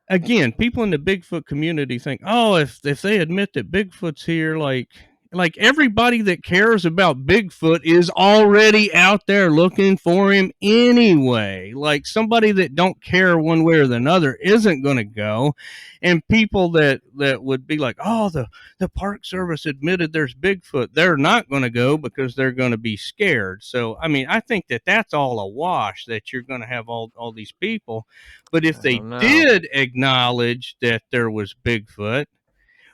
Again, people in the Bigfoot community think, oh, if they admit that Bigfoot's here, like everybody that cares about Bigfoot is already out there looking for him anyway. Like somebody that don't care one way or the other isn't going to go, and people that would be like, oh, the Park Service admitted there's Bigfoot, they're not going to go because they're going to be scared. So I mean, I think that that's all a wash, that you're going to have all these people. But if they did acknowledge that there was Bigfoot,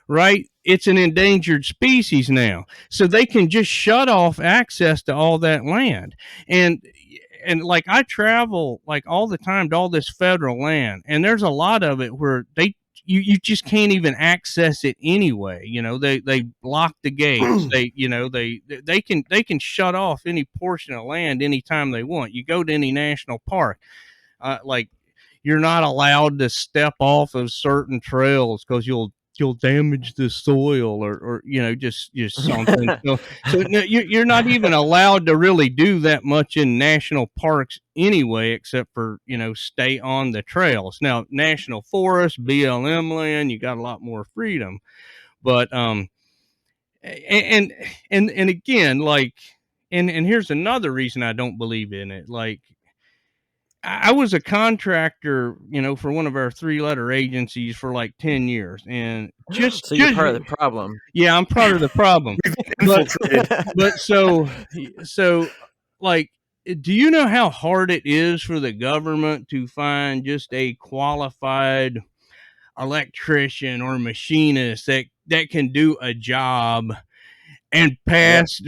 right, it's an endangered species now. So they can just shut off access to all that land. And like I travel like all the time to all this federal land, and there's a lot of it where you just can't even access it anyway. They block the gates. They can shut off any portion of land anytime they want. You go to any national park, like you're not allowed to step off of certain trails because you'll damage the soil or just something. So no, you're not even allowed to really do that much in national parks anyway, except for stay on the trails. Now national forest, BLM land, you got a lot more freedom, but and again, like and here's another reason I don't believe in it. Like I was a contractor, for one of our 3-letter agencies for like 10 years, and so you're part of the problem. Yeah, I'm part of the problem. but so like, do you know how hard it is for the government to find just a qualified electrician or machinist that can do a job and pass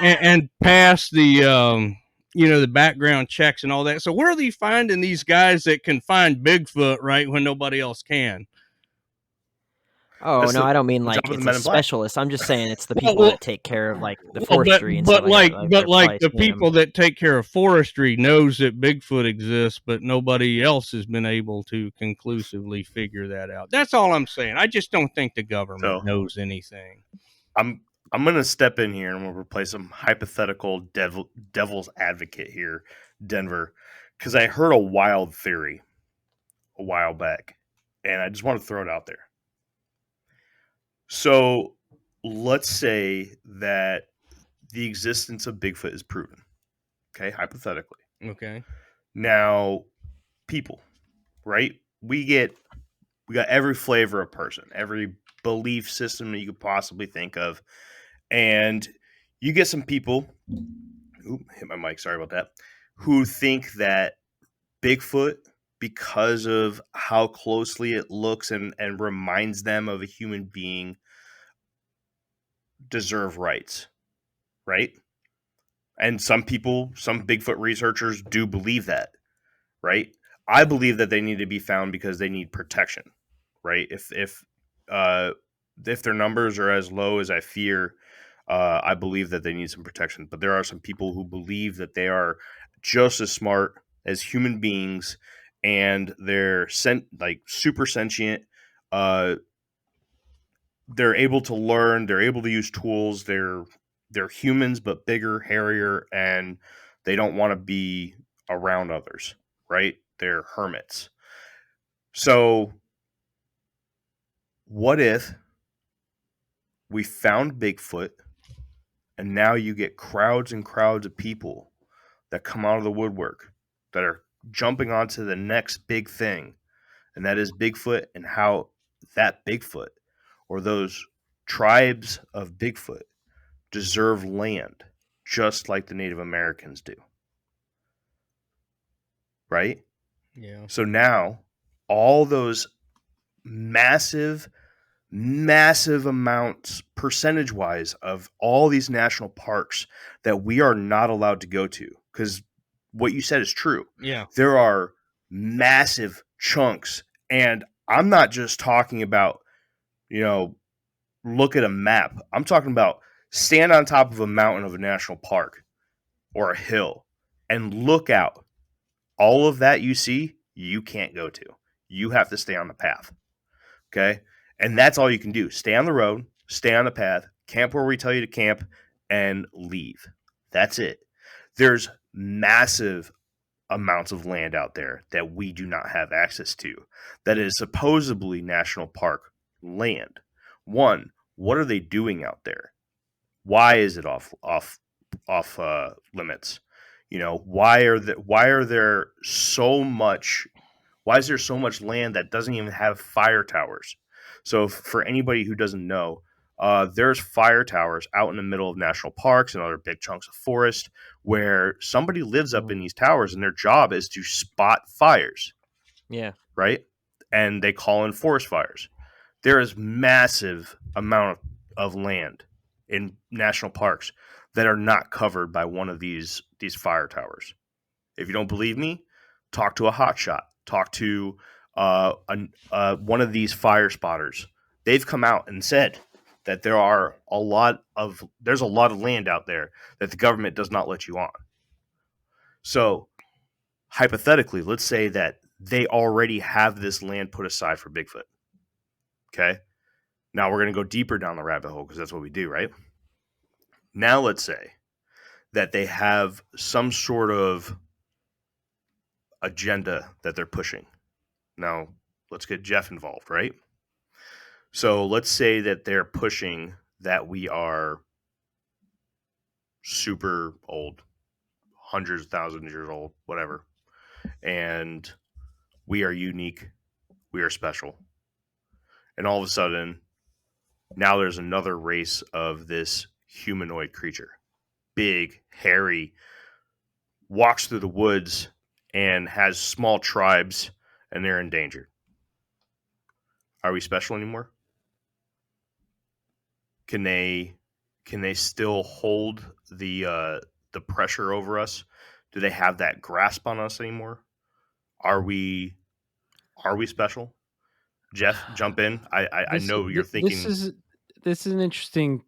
and pass the the background checks and all that? So where are they finding these guys that can find Bigfoot right when nobody else can? Oh, That's no, I don't mean the like job of the it's Men a in Black. specialist. I'm just saying it's the people that take care of like the forestry and but stuff like that. but like the probably seeing 'em. people that take care of forestry knows that Bigfoot exists, but nobody else has been able to conclusively figure that out. That's all I'm saying. I just don't think the government knows anything. I'm going to step in here and we'll replace some hypothetical devil's advocate here, Denver, because I heard a wild theory a while back, and I just want to throw it out there. So let's say that the existence of Bigfoot is proven. Okay, hypothetically. Okay. Now, people, right? We got every flavor of person, every belief system that you could possibly think of. And you get some people, hit my mic, sorry about that, who think that Bigfoot because of how closely it looks and reminds them of a human being, deserve rights, right? And some people, some Bigfoot researchers do believe that, right? I believe that they need to be found because they need protection, right? If their numbers are as low as I fear, I believe that they need some protection. But there are some people who believe that they are just as smart as human beings, and they're super sentient. They're able to learn. They're able to use tools. They're humans, but bigger, hairier, and they don't want to be around others, right? They're hermits. So, what if we found Bigfoot, and now you get crowds and crowds of people that come out of the woodwork that are jumping onto the next big thing, and that is Bigfoot, and how that Bigfoot or those tribes of Bigfoot deserve land just like the Native Americans do. Right? Yeah. So now all those massive amounts, percentage wise, of all these national parks that we are not allowed to go to, because what you said is true. Yeah. There are massive chunks, and I'm not just talking about, look at a map. I'm talking about stand on top of a mountain of a national park or a hill and look out. All of that you see, you can't go to. You have to stay on the path. Okay? And that's all you can do. Stay on the road, stay on the path, camp where we tell you to camp, and leave. That's it. There's massive amounts of land out there that we do not have access to, that is supposedly national park land. One, what are they doing out there? Why is it off limits? Why is there so much land that doesn't even have fire towers? So for anybody who doesn't know, there's fire towers out in the middle of national parks and other big chunks of forest where somebody lives up in these towers, and their job is to spot fires. Yeah. Right? And they call in forest fires. There is massive amount of land in national parks that are not covered by one of these fire towers. If you don't believe me, talk to a hotshot. Talk to one of these fire spotters. They've come out and said that there's a lot of land out there that the government does not let you on. So hypothetically, let's say that they already have this land put aside for Bigfoot. Okay. Now we're going to go deeper down the rabbit hole because that's what we do, right? Now let's say that they have some sort of agenda that they're pushing. Now let's get Jeff involved, right? So let's say that they're pushing that we are super old, hundreds of thousands of years old, whatever, and we are unique, we are special. And all of a sudden, now there's another race of this humanoid creature. Big, hairy, walks through the woods and has small tribes, and they're endangered. Are we special anymore? Can they still hold the pressure over us? Do they have that grasp on us anymore? Are we special? Jeff, jump in. I know you're thinking this is an interesting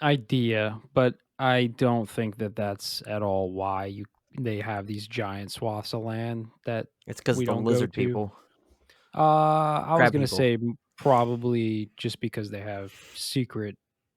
idea, but I don't think that that's at all why they have these giant swaths of land that It's because we the don't lizard go to. people. I was Crab gonna people. say probably just because they have secret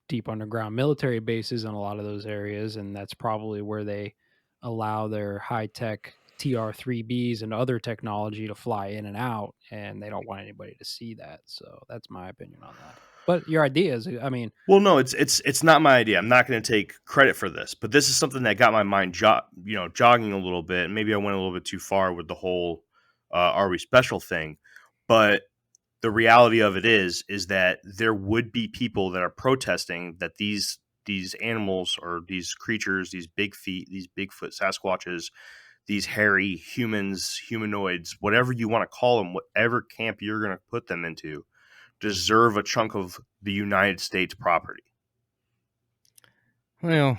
deep underground military bases in a lot of those areas, and that's probably where they allow their high-tech TR-3Bs and other technology to fly in and out, and they don't want anybody to see that. So that's my opinion on that. But your ideas, I mean, well, no, it's not my idea. I'm not going to take credit for this, but this is something that got my mind jogging a little bit. And maybe I went a little bit too far with the whole "are we special" thing, but the reality of it is that there would be people that are protesting that these animals or these creatures, these big feet, these Bigfoot Sasquatches, these hairy humanoids, whatever you want to call them, whatever camp you're going to put them into, deserve a chunk of the United States property. Well,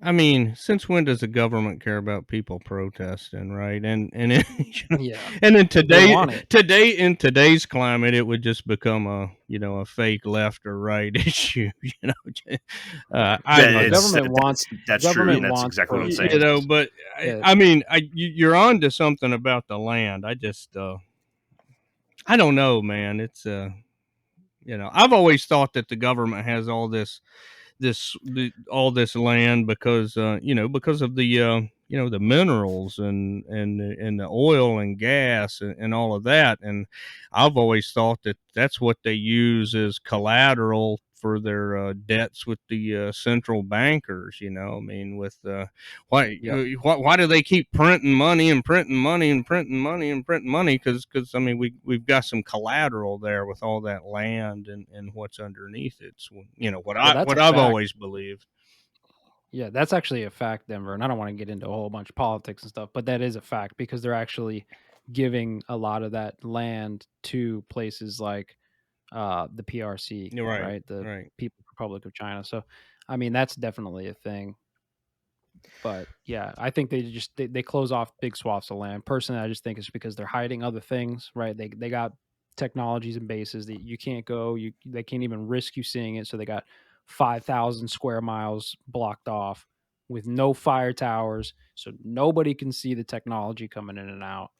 I mean, since when does the government care about people protesting, right? And Yeah. and in They want it. in today's climate, it would just become a fake left or right issue. The government wants. That's government true. And that's wants exactly what I'm protests. saying. But Yeah. I mean, you're on to something about the land. I just I don't know, man. It's I've always thought that the government has all this land because because of the the minerals and the oil and gas and all of that, and I've always thought that that's what they use as collateral for their debts with the central bankers. I mean, with why do they keep printing money and printing money and printing money and printing money? Because I mean we've got some collateral there with all that land and what's underneath it. It's, what I've always believed. Yeah, that's actually a fact, Denver. And I don't want to get into a whole bunch of politics and stuff, but that is a fact because they're actually giving a lot of that land to places like the PRC, right? The People's Republic of China. So, I mean, that's definitely a thing. But yeah, I think they close off big swaths of land. Personally, I just think it's because they're hiding other things, right? They got technologies and bases that you can't go. They can't even risk you seeing it. So they got 5,000 square miles blocked off with no fire towers, so nobody can see the technology coming in and out.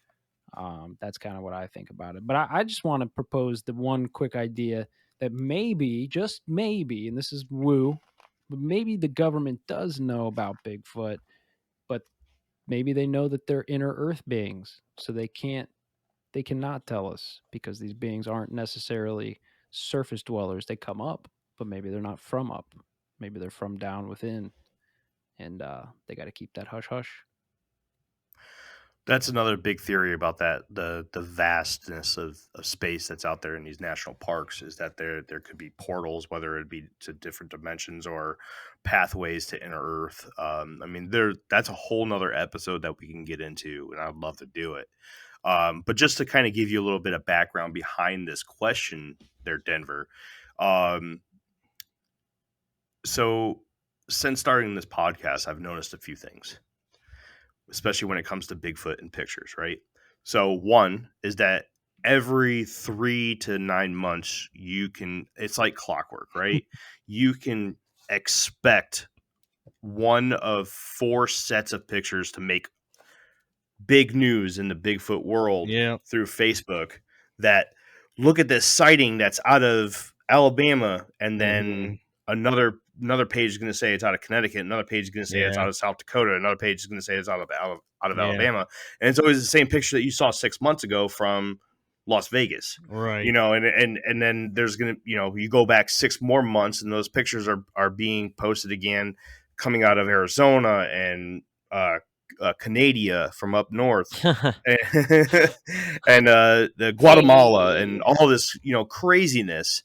That's kind of what I think about it. But I just want to propose the one quick idea that maybe, just maybe, and this is woo, but maybe the government does know about Bigfoot, but maybe they know that they're inner Earth beings, so they cannot tell us because these beings aren't necessarily surface dwellers. They come up, but maybe they're not from up. Maybe they're from down within, and they got to keep that hush hush. That's another big theory about that, the vastness of space that's out there in these national parks, is that there could be portals, whether it be to different dimensions or pathways to inner Earth. I mean, that's a whole nother episode that we can get into, and I'd love to do it. But just to kind of give you a little bit of background behind this question there, Denver. So since starting this podcast, I've noticed a few things, especially when it comes to Bigfoot and pictures, right? So one is that every 3 to 9 months, it's like clockwork, right? You can expect one of 4 sets of pictures to make big news in the Bigfoot world through Facebook that look at this sighting that's out of Alabama, and then another page is going to say it's out of Connecticut, another page is going to say it's out of South Dakota, another page is going to say it's out of Alabama, and it's always the same picture that you saw 6 months ago from Las Vegas, right? And then there's gonna, you go back 6 more months, and those pictures are being posted again, coming out of Arizona and Canada from up north, and the Guatemala and all this, craziness.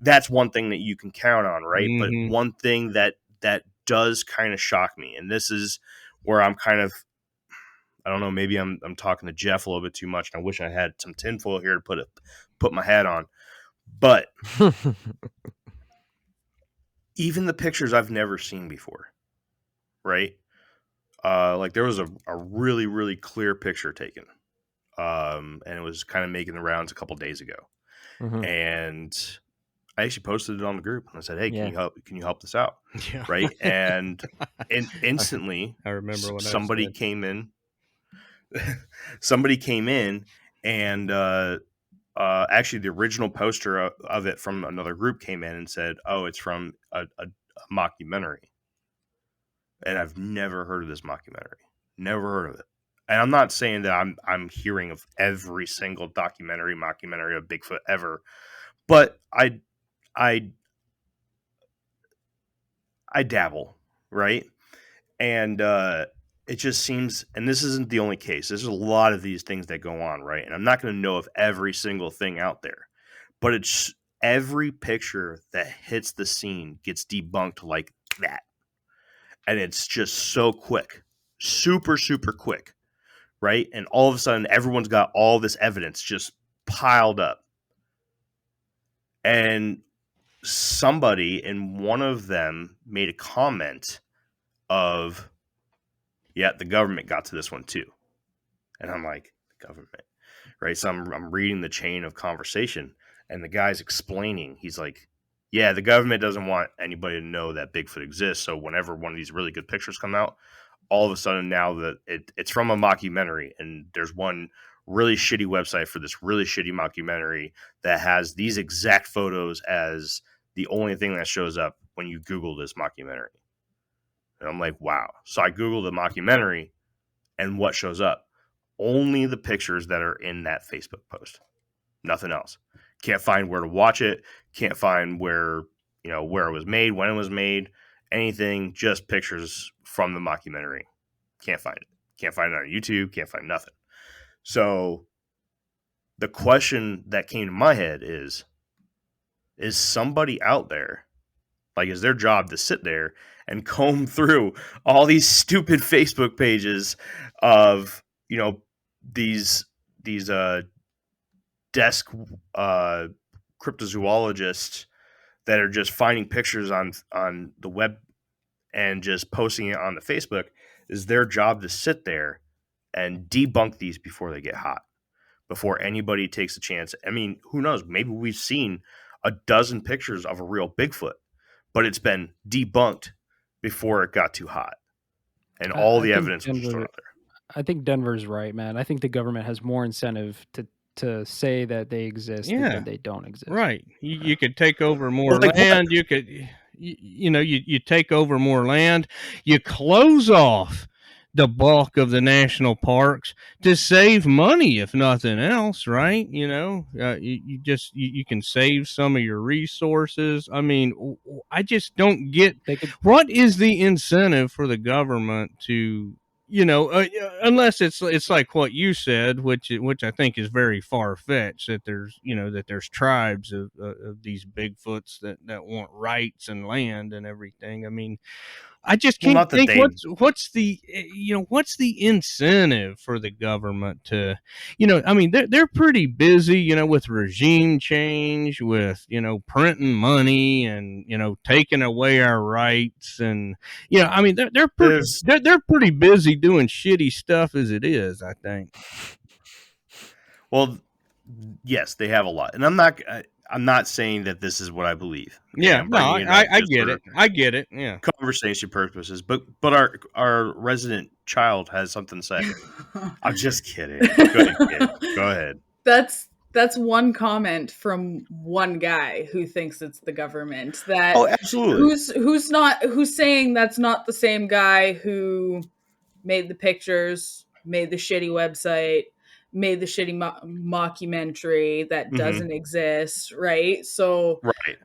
That's one thing that you can count on, right? But one thing that does kind of shock me, and this is where I'm kind of, I don't know, maybe I'm talking to Jeff a little bit too much, and I wish I had some tinfoil here to put my hat on. But even the pictures I've never seen before, right? Like there was a really, really clear picture taken, and it was kind of making the rounds a couple days ago, and I actually posted it on the group, and I said, "Hey, can you help this out?" Yeah. Right, and instantly, I remember when somebody came in. Somebody came in, and actually, the original poster of it from another group came in and said, "Oh, it's from a mockumentary." And I've never heard of this mockumentary. Never heard of it. And I'm not saying that I'm hearing of every single mockumentary of Bigfoot ever, but I dabble, right? And it just seems, and this isn't the only case. There's a lot of these things that go on, right? And I'm not going to know of every single thing out there, but it's every picture that hits the scene gets debunked like that. And it's just so quick, super, super quick. right? And all of a sudden, everyone's got all this evidence just piled up. And somebody in one of them made a comment of, yeah, the government got to this one too. And I'm like, the government, right? So I'm reading the chain of conversation, and the guy's explaining. He's like, yeah, the government doesn't want anybody to know that Bigfoot exists. So whenever one of these really good pictures come out, all of a sudden now that it's from a mockumentary, and there's one really shitty website for this really shitty mockumentary that has these exact photos as the only thing that shows up when you Google this mockumentary. And I'm like, wow. So I Googled the mockumentary, and what shows up? Only the pictures that are in that Facebook post. Nothing else. Can't find where to watch it. Can't find where it was made, when it was made, anything, just pictures from the mockumentary. Can't find it. Can't find it on YouTube. Can't find nothing. So the question that came to my head is somebody out there, like, is their job to sit there and comb through all these stupid Facebook pages of, these desk cryptozoologists that are just finding pictures on the web and just posting it on the Facebook? Is their job to sit there and debunk these before they get hot, before anybody takes a chance? I mean, who knows? Maybe we've seen a dozen pictures of a real Bigfoot, but it's been debunked before it got too hot, and all the evidence was just thrown out there. I think Denver's right, man. I think the government has more incentive to say that they exist than that they don't exist. Right. You could take over more land. You could, you take over more land. You close off the bulk of the national parks to save money, if nothing else, right? You can save some of your resources. I mean, I just don't get what is the incentive for the government to, unless it's like what you said, which I think is very far fetched, that there's tribes of these Bigfoots that want rights and land and everything. I mean, I just can't think what's the incentive for the government to, I mean, they're pretty busy, with regime change, with, printing money and, taking away our rights. And, I mean, they're pretty busy doing shitty stuff as it is, I think. Well, yes, they have a lot. And I'm not saying that this is what I believe. Okay? Yeah, no, I get it. I get it. Yeah, conversation purposes. But our resident child has something to say. I'm just kidding. Go ahead. That's one comment from one guy who thinks it's the government. That absolutely. Who's saying that's not the same guy who made the pictures, made the shitty website, made the shitty mockumentary that doesn't exist, right? So right.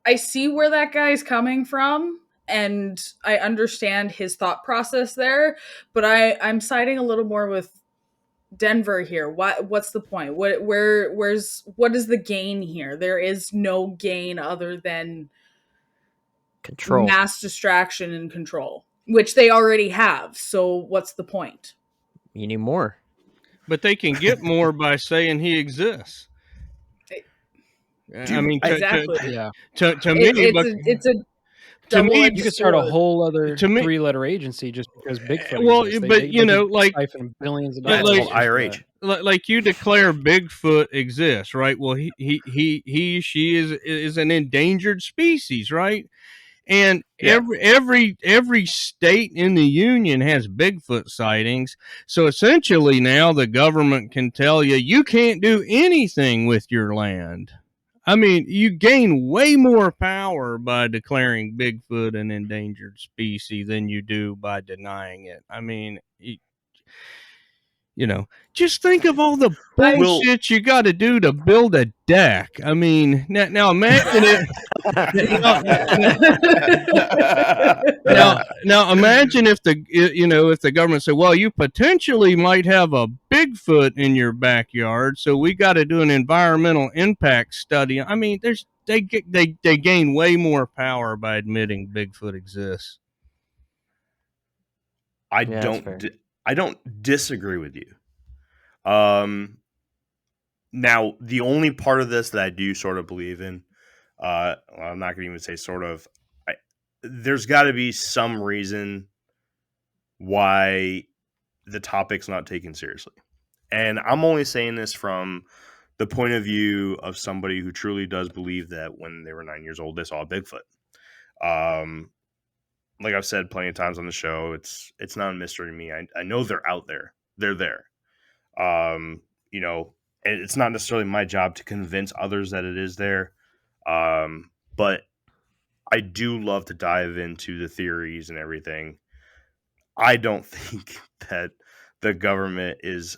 I see where that guy's coming from, and I understand his thought process there, but I'm siding a little more with Denver here. What's the point? What is the gain here? There is no gain other than control, mass distraction and control, which they already have. So what's the point? You need more. But they can get more by saying he exists. I mean, exactly. To me, it's a to me, you could start a whole other three-letter agency just because Bigfoot. Well, exists. but like siphon billions of dollars. That's called IRH. Like you declare Bigfoot exists, right? Well, she is an endangered species, right? And every state in the union has Bigfoot sightings. So essentially now the government can tell you can't do anything with your land. I mean, you gain way more power by declaring Bigfoot an endangered species than you do by denying it. I mean, just think of all the bullshit you got to do to build a deck. I mean, now imagine it. now imagine if the government said, well, you potentially might have a Bigfoot in your backyard, so we got to do an environmental impact study. I mean, they gain way more power by admitting Bigfoot exists. I don't I don't disagree with you. Now, the only part of this that I do sort of believe in, I'm not going to even say sort of, there's got to be some reason why the topic's not taken seriously. And I'm only saying this from the point of view of somebody who truly does believe that when they were 9 years old, they saw a Bigfoot. Like I've said plenty of times on the show, it's not a mystery to me. I know they're out there. They're there. You know, and it's not necessarily my job to convince others that it is there. But I do love to dive into the theories and everything. I don't think that the government is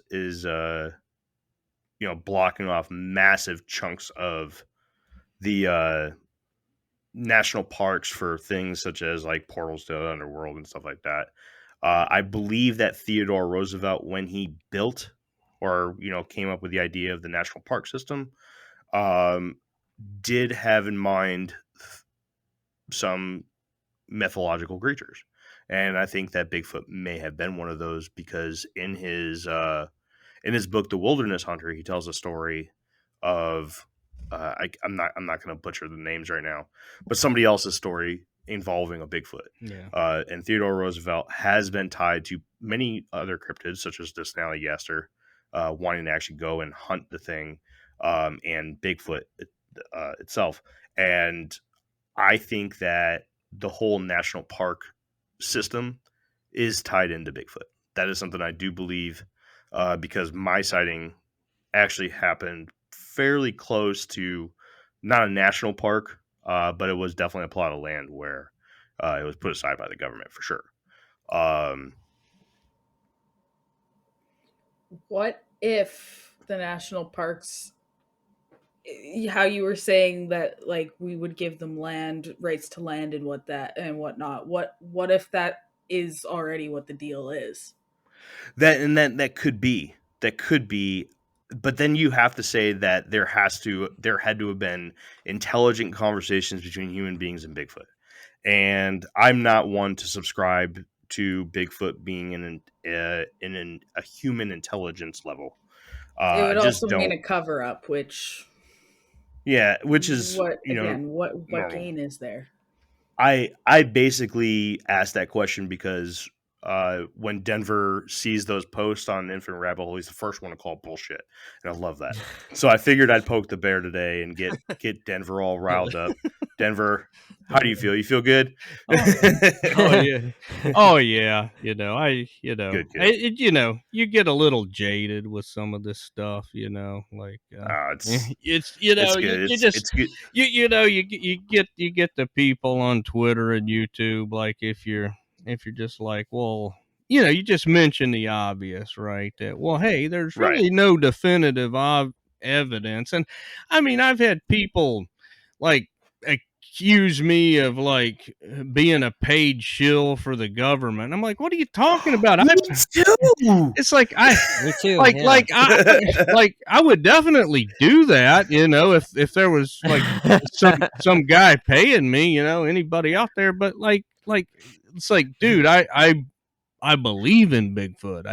blocking off massive chunks of the national parks for things such as like portals to the underworld and stuff like that. I believe that Theodore Roosevelt, when he built or came up with the idea of the national park system, did have in mind some mythological creatures, and I think that Bigfoot may have been one of those, because in his book, The Wilderness Hunter, he tells a story of I'm not going to butcher the names right now, but somebody else's story involving a Bigfoot. Yeah. And Theodore Roosevelt has been tied to many other cryptids, such as the snallygaster, wanting to actually go and hunt the thing, and Bigfoot itself. And I think that the whole national park system is tied into Bigfoot. That is something I do believe, because my sighting actually happened fairly close to not a national park, but it was definitely a plot of land where it was put aside by the government for sure. What if the national parks, how you were saying that, like, we would give them land, rights to land and whatnot, what if that is already what the deal is? That could be, but then you have to say that there had to have been intelligent conversations between human beings and Bigfoot. And I'm not one to subscribe to Bigfoot being in a human intelligence level. It would I just also mean don't. a cover up, which Which is what normal. gain is there? I basically asked that question because when Denver sees those posts on Infinite Rabbit Hole, he's the first one to call bullshit, and I love that. So I figured I'd poke the bear today and get Denver all riled up. Denver, how do you feel? You feel good? Oh yeah, oh yeah. Good. You get a little jaded with some of this stuff. Like It's it's good. you just It's good. you get the people on Twitter and YouTube, like if you're just like, well, you just mention the obvious, right? That, well, hey, there's Right. really no definitive evidence. And I mean, I've had people like accuse me of like being a paid shill for the government. I'm like, what are you talking about? Me too. It's like Me too. like yeah. like I would definitely do that, if there was like some guy paying me, anybody out there. But like it's like, dude, I believe in Bigfoot.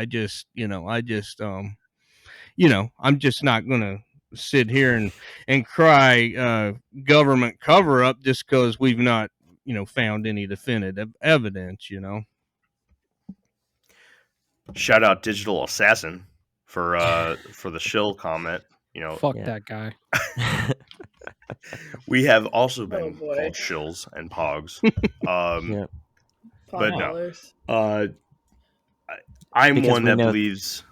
I'm just not gonna sit here and cry government cover up just because we've not found any definitive evidence. Shout out Digital Assassin for the shill comment. Fuck Yeah. that guy. We have also been boy. called shills and pogs. Yeah. But no. Dollars. I'm Because one we that know- believes.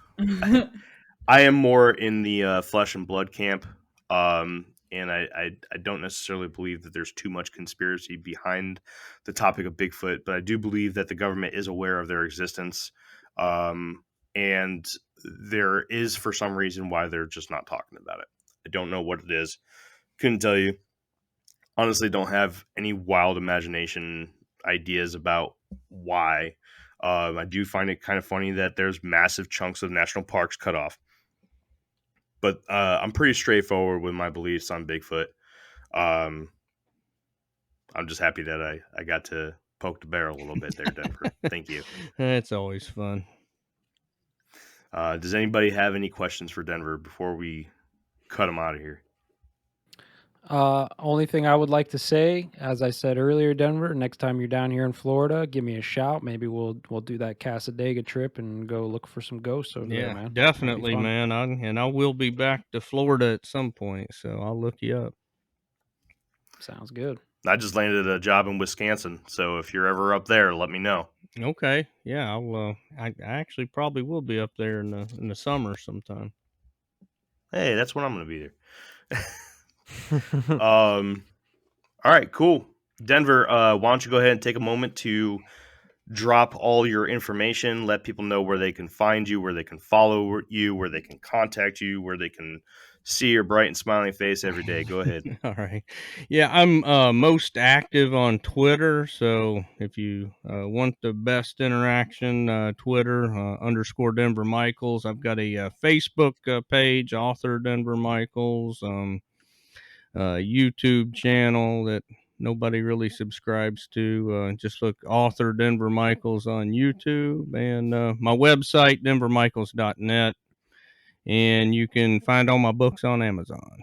I am more in the flesh and blood camp, and I don't necessarily believe that there's too much conspiracy behind the topic of Bigfoot, but I do believe that the government is aware of their existence, and there is, for some reason, why they're just not talking about it. I don't know what it is. Couldn't tell you. Honestly, don't have any wild imagination ideas about why. I do find it kind of funny that there's massive chunks of national parks cut off. But I'm pretty straightforward with my beliefs on Bigfoot. I'm just happy that I got to poke the bear a little bit there, Denver. Thank you. That's always fun. Does anybody have any questions for Denver before we cut him out of here? Only thing I would like to say, as I said earlier, Denver, next time you're down here in Florida, give me a shout. Maybe we'll do that Casadega trip and go look for some ghosts over there, Yeah, man. definitely, fun. man. I will be back to Florida at some point, so I'll look you up. Sounds good. I just landed a job in Wisconsin, so if you're ever up there, let me know. Okay, yeah, I actually probably will be up there in the summer sometime. Hey, that's when I'm going to be there. All right, cool. Denver, why don't you go ahead and take a moment to drop all your information, let people know where they can find you, where they can follow you, where they can contact you, where they can see your bright and smiling face every day. Go ahead. All right. Yeah, I'm most active on Twitter. So if you want the best interaction, Twitter _ Denver Michaels. I've got a Facebook page, author Denver Michaels, YouTube channel that nobody really subscribes to. Just look author Denver Michaels on YouTube, and my website, denvermichaels.net. And you can find all my books on Amazon.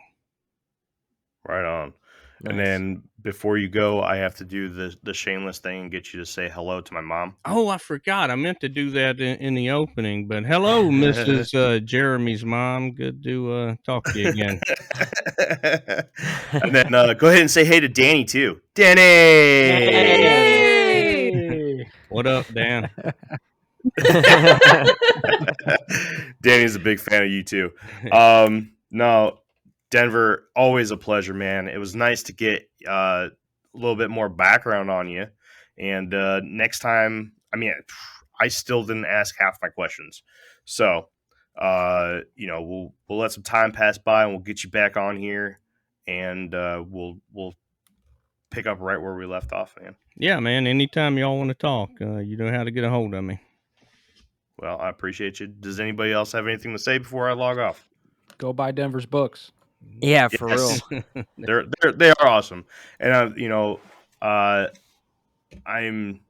Right on. Nice. And then before you go, I have to do the shameless thing and get you to say hello to my mom. Oh, I forgot. I meant to do that in the opening. But hello, Mrs. Jeremy's mom. Good to talk to you again. And then go ahead and say hey to Danny too. Danny! Hey! What up, Dan? Danny's a big fan of you too. No, Denver, always a pleasure, man. It was nice to get a little bit more background on you. And next time, I mean, I still didn't ask half my questions. So, we'll let some time pass by and we'll get you back on here, and we'll pick up right where we left off, man. Yeah, man. Anytime y'all want to talk, you know how to get a hold of me. Well, I appreciate you. Does anybody else have anything to say before I log off? Go buy Denver's books. Yeah, for Yes. real. They are awesome, and I'm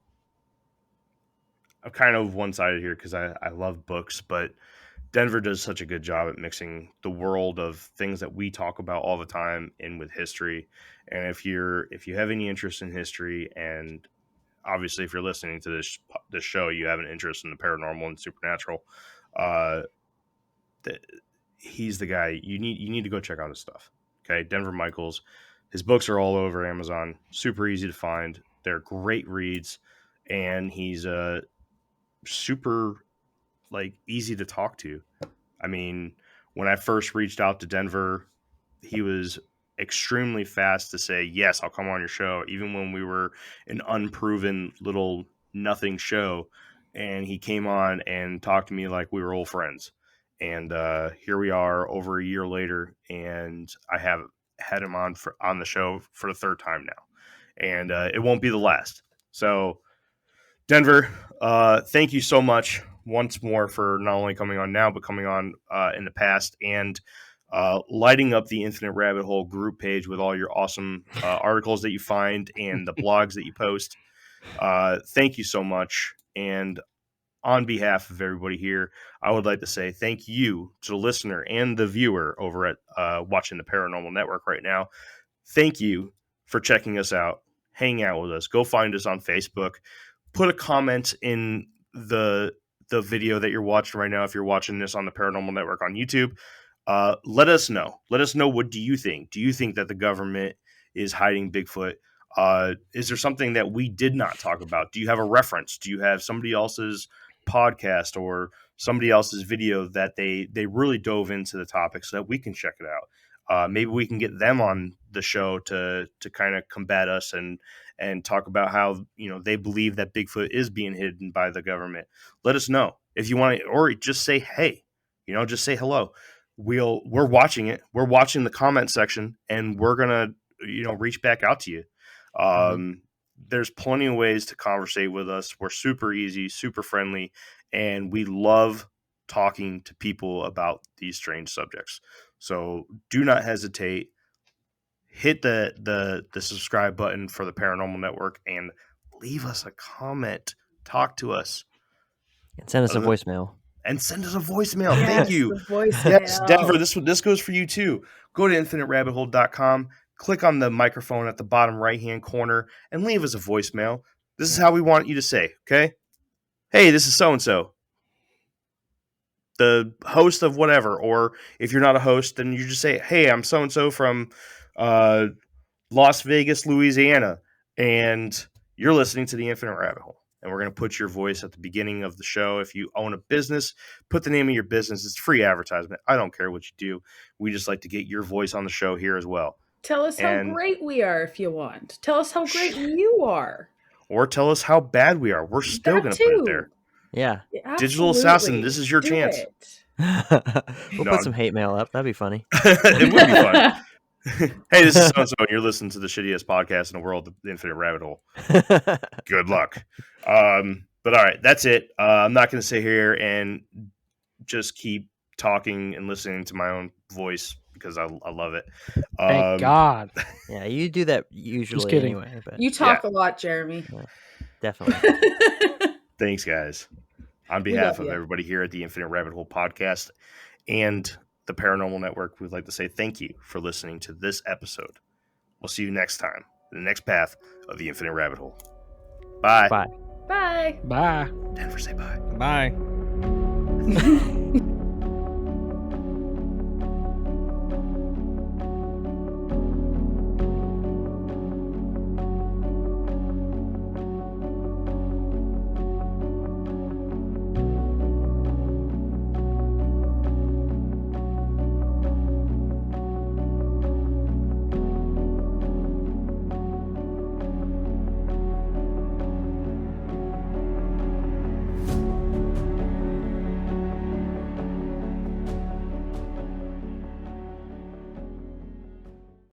kind of one-sided here because I love books, but Denver does such a good job at mixing the world of things that we talk about all the time in with history. And if you have any interest in history, and obviously if you're listening to this show, you have an interest in the paranormal and supernatural, he's the guy you need to go check out his stuff. Okay, Denver Michaels. His books are all over Amazon. Super easy to find. They're great reads, and he's super easy to talk to. I mean, when I first reached out to Denver, he was extremely fast to say, yes, I'll come on your show, even when we were an unproven little nothing show. And he came on and talked to me like we were old friends. And here we are over a year later, and I have had him on the show for the third time now. And it won't be the last. So, Denver, thank you so much once more for not only coming on now, but coming on in the past, and lighting up the Infinite Rabbit Hole group page with all your awesome articles that you find and the blogs that you post. Thank you so much. And on behalf of everybody here, I would like to say thank you to the listener and the viewer over at watching the Paranormal Network right now. Thank you for checking us out, hang out with us. Go find us on Facebook. Put a comment in the video that you're watching right now. If you're watching this on the Paranormal Network on YouTube, let us know. Let us know, what do you think? Do you think that the government is hiding Bigfoot? Is there something that we did not talk about? Do you have a reference? Do you have somebody else's podcast or somebody else's video that they really dove into the topic so that we can check it out? Maybe we can get them on the show to kind of combat us and talk about how they believe that Bigfoot is being hidden by the government. Let us know if you want to, or just say hey, just say hello. We're watching it. We're watching the comment section, and we're gonna reach back out to you. There's plenty of ways to conversate with us. We're super easy, super friendly, and we love talking to people about these strange subjects. So do not hesitate. Hit the subscribe button for the Paranormal Network and leave us a comment. Talk to us. And send us a voicemail. and send us a voicemail. Yes, Thank you. the voicemail. Yes, Denver, this goes for you too. Go to infiniterabbithole.com, click on the microphone at the bottom right-hand corner, and leave us a voicemail. This is how we want you to say, okay? Hey, this is so-and-so, the host of whatever. Or if you're not a host, then you just say, hey, I'm so-and-so from Las Vegas, Louisiana, and you're listening to the Infinite Rabbit Hole. And we're going to put your voice at the beginning of the show. If you own a business, put the name of your business. It's free advertisement. I don't care what you do. We just like to get your voice on the show here as well. Tell us how great we are if you want. Tell us how great you are. Or tell us how bad we are. We're still going to put it there. Yeah. Digital Assassin, this is your chance. We'll put some hate mail up. That'd be funny. It would be fun. Hey, this is so-and-so, and you're listening to the shittiest podcast in the world, the Infinite Rabbit Hole. Good luck. But all right, that's it. I'm not going to sit here and just keep talking and listening to my own voice because I love it. Thank God. Yeah, you do that usually kidding. anyway. But You talk a lot, Jeremy. Yeah, definitely. Thanks, guys. On behalf of everybody here at the Infinite Rabbit Hole podcast and the Paranormal Network, we'd like to say thank you for listening to this episode. We'll see you next time in the next path of the Infinite Rabbit Hole. Bye. Bye. Bye. Bye. Denver, say bye. Bye.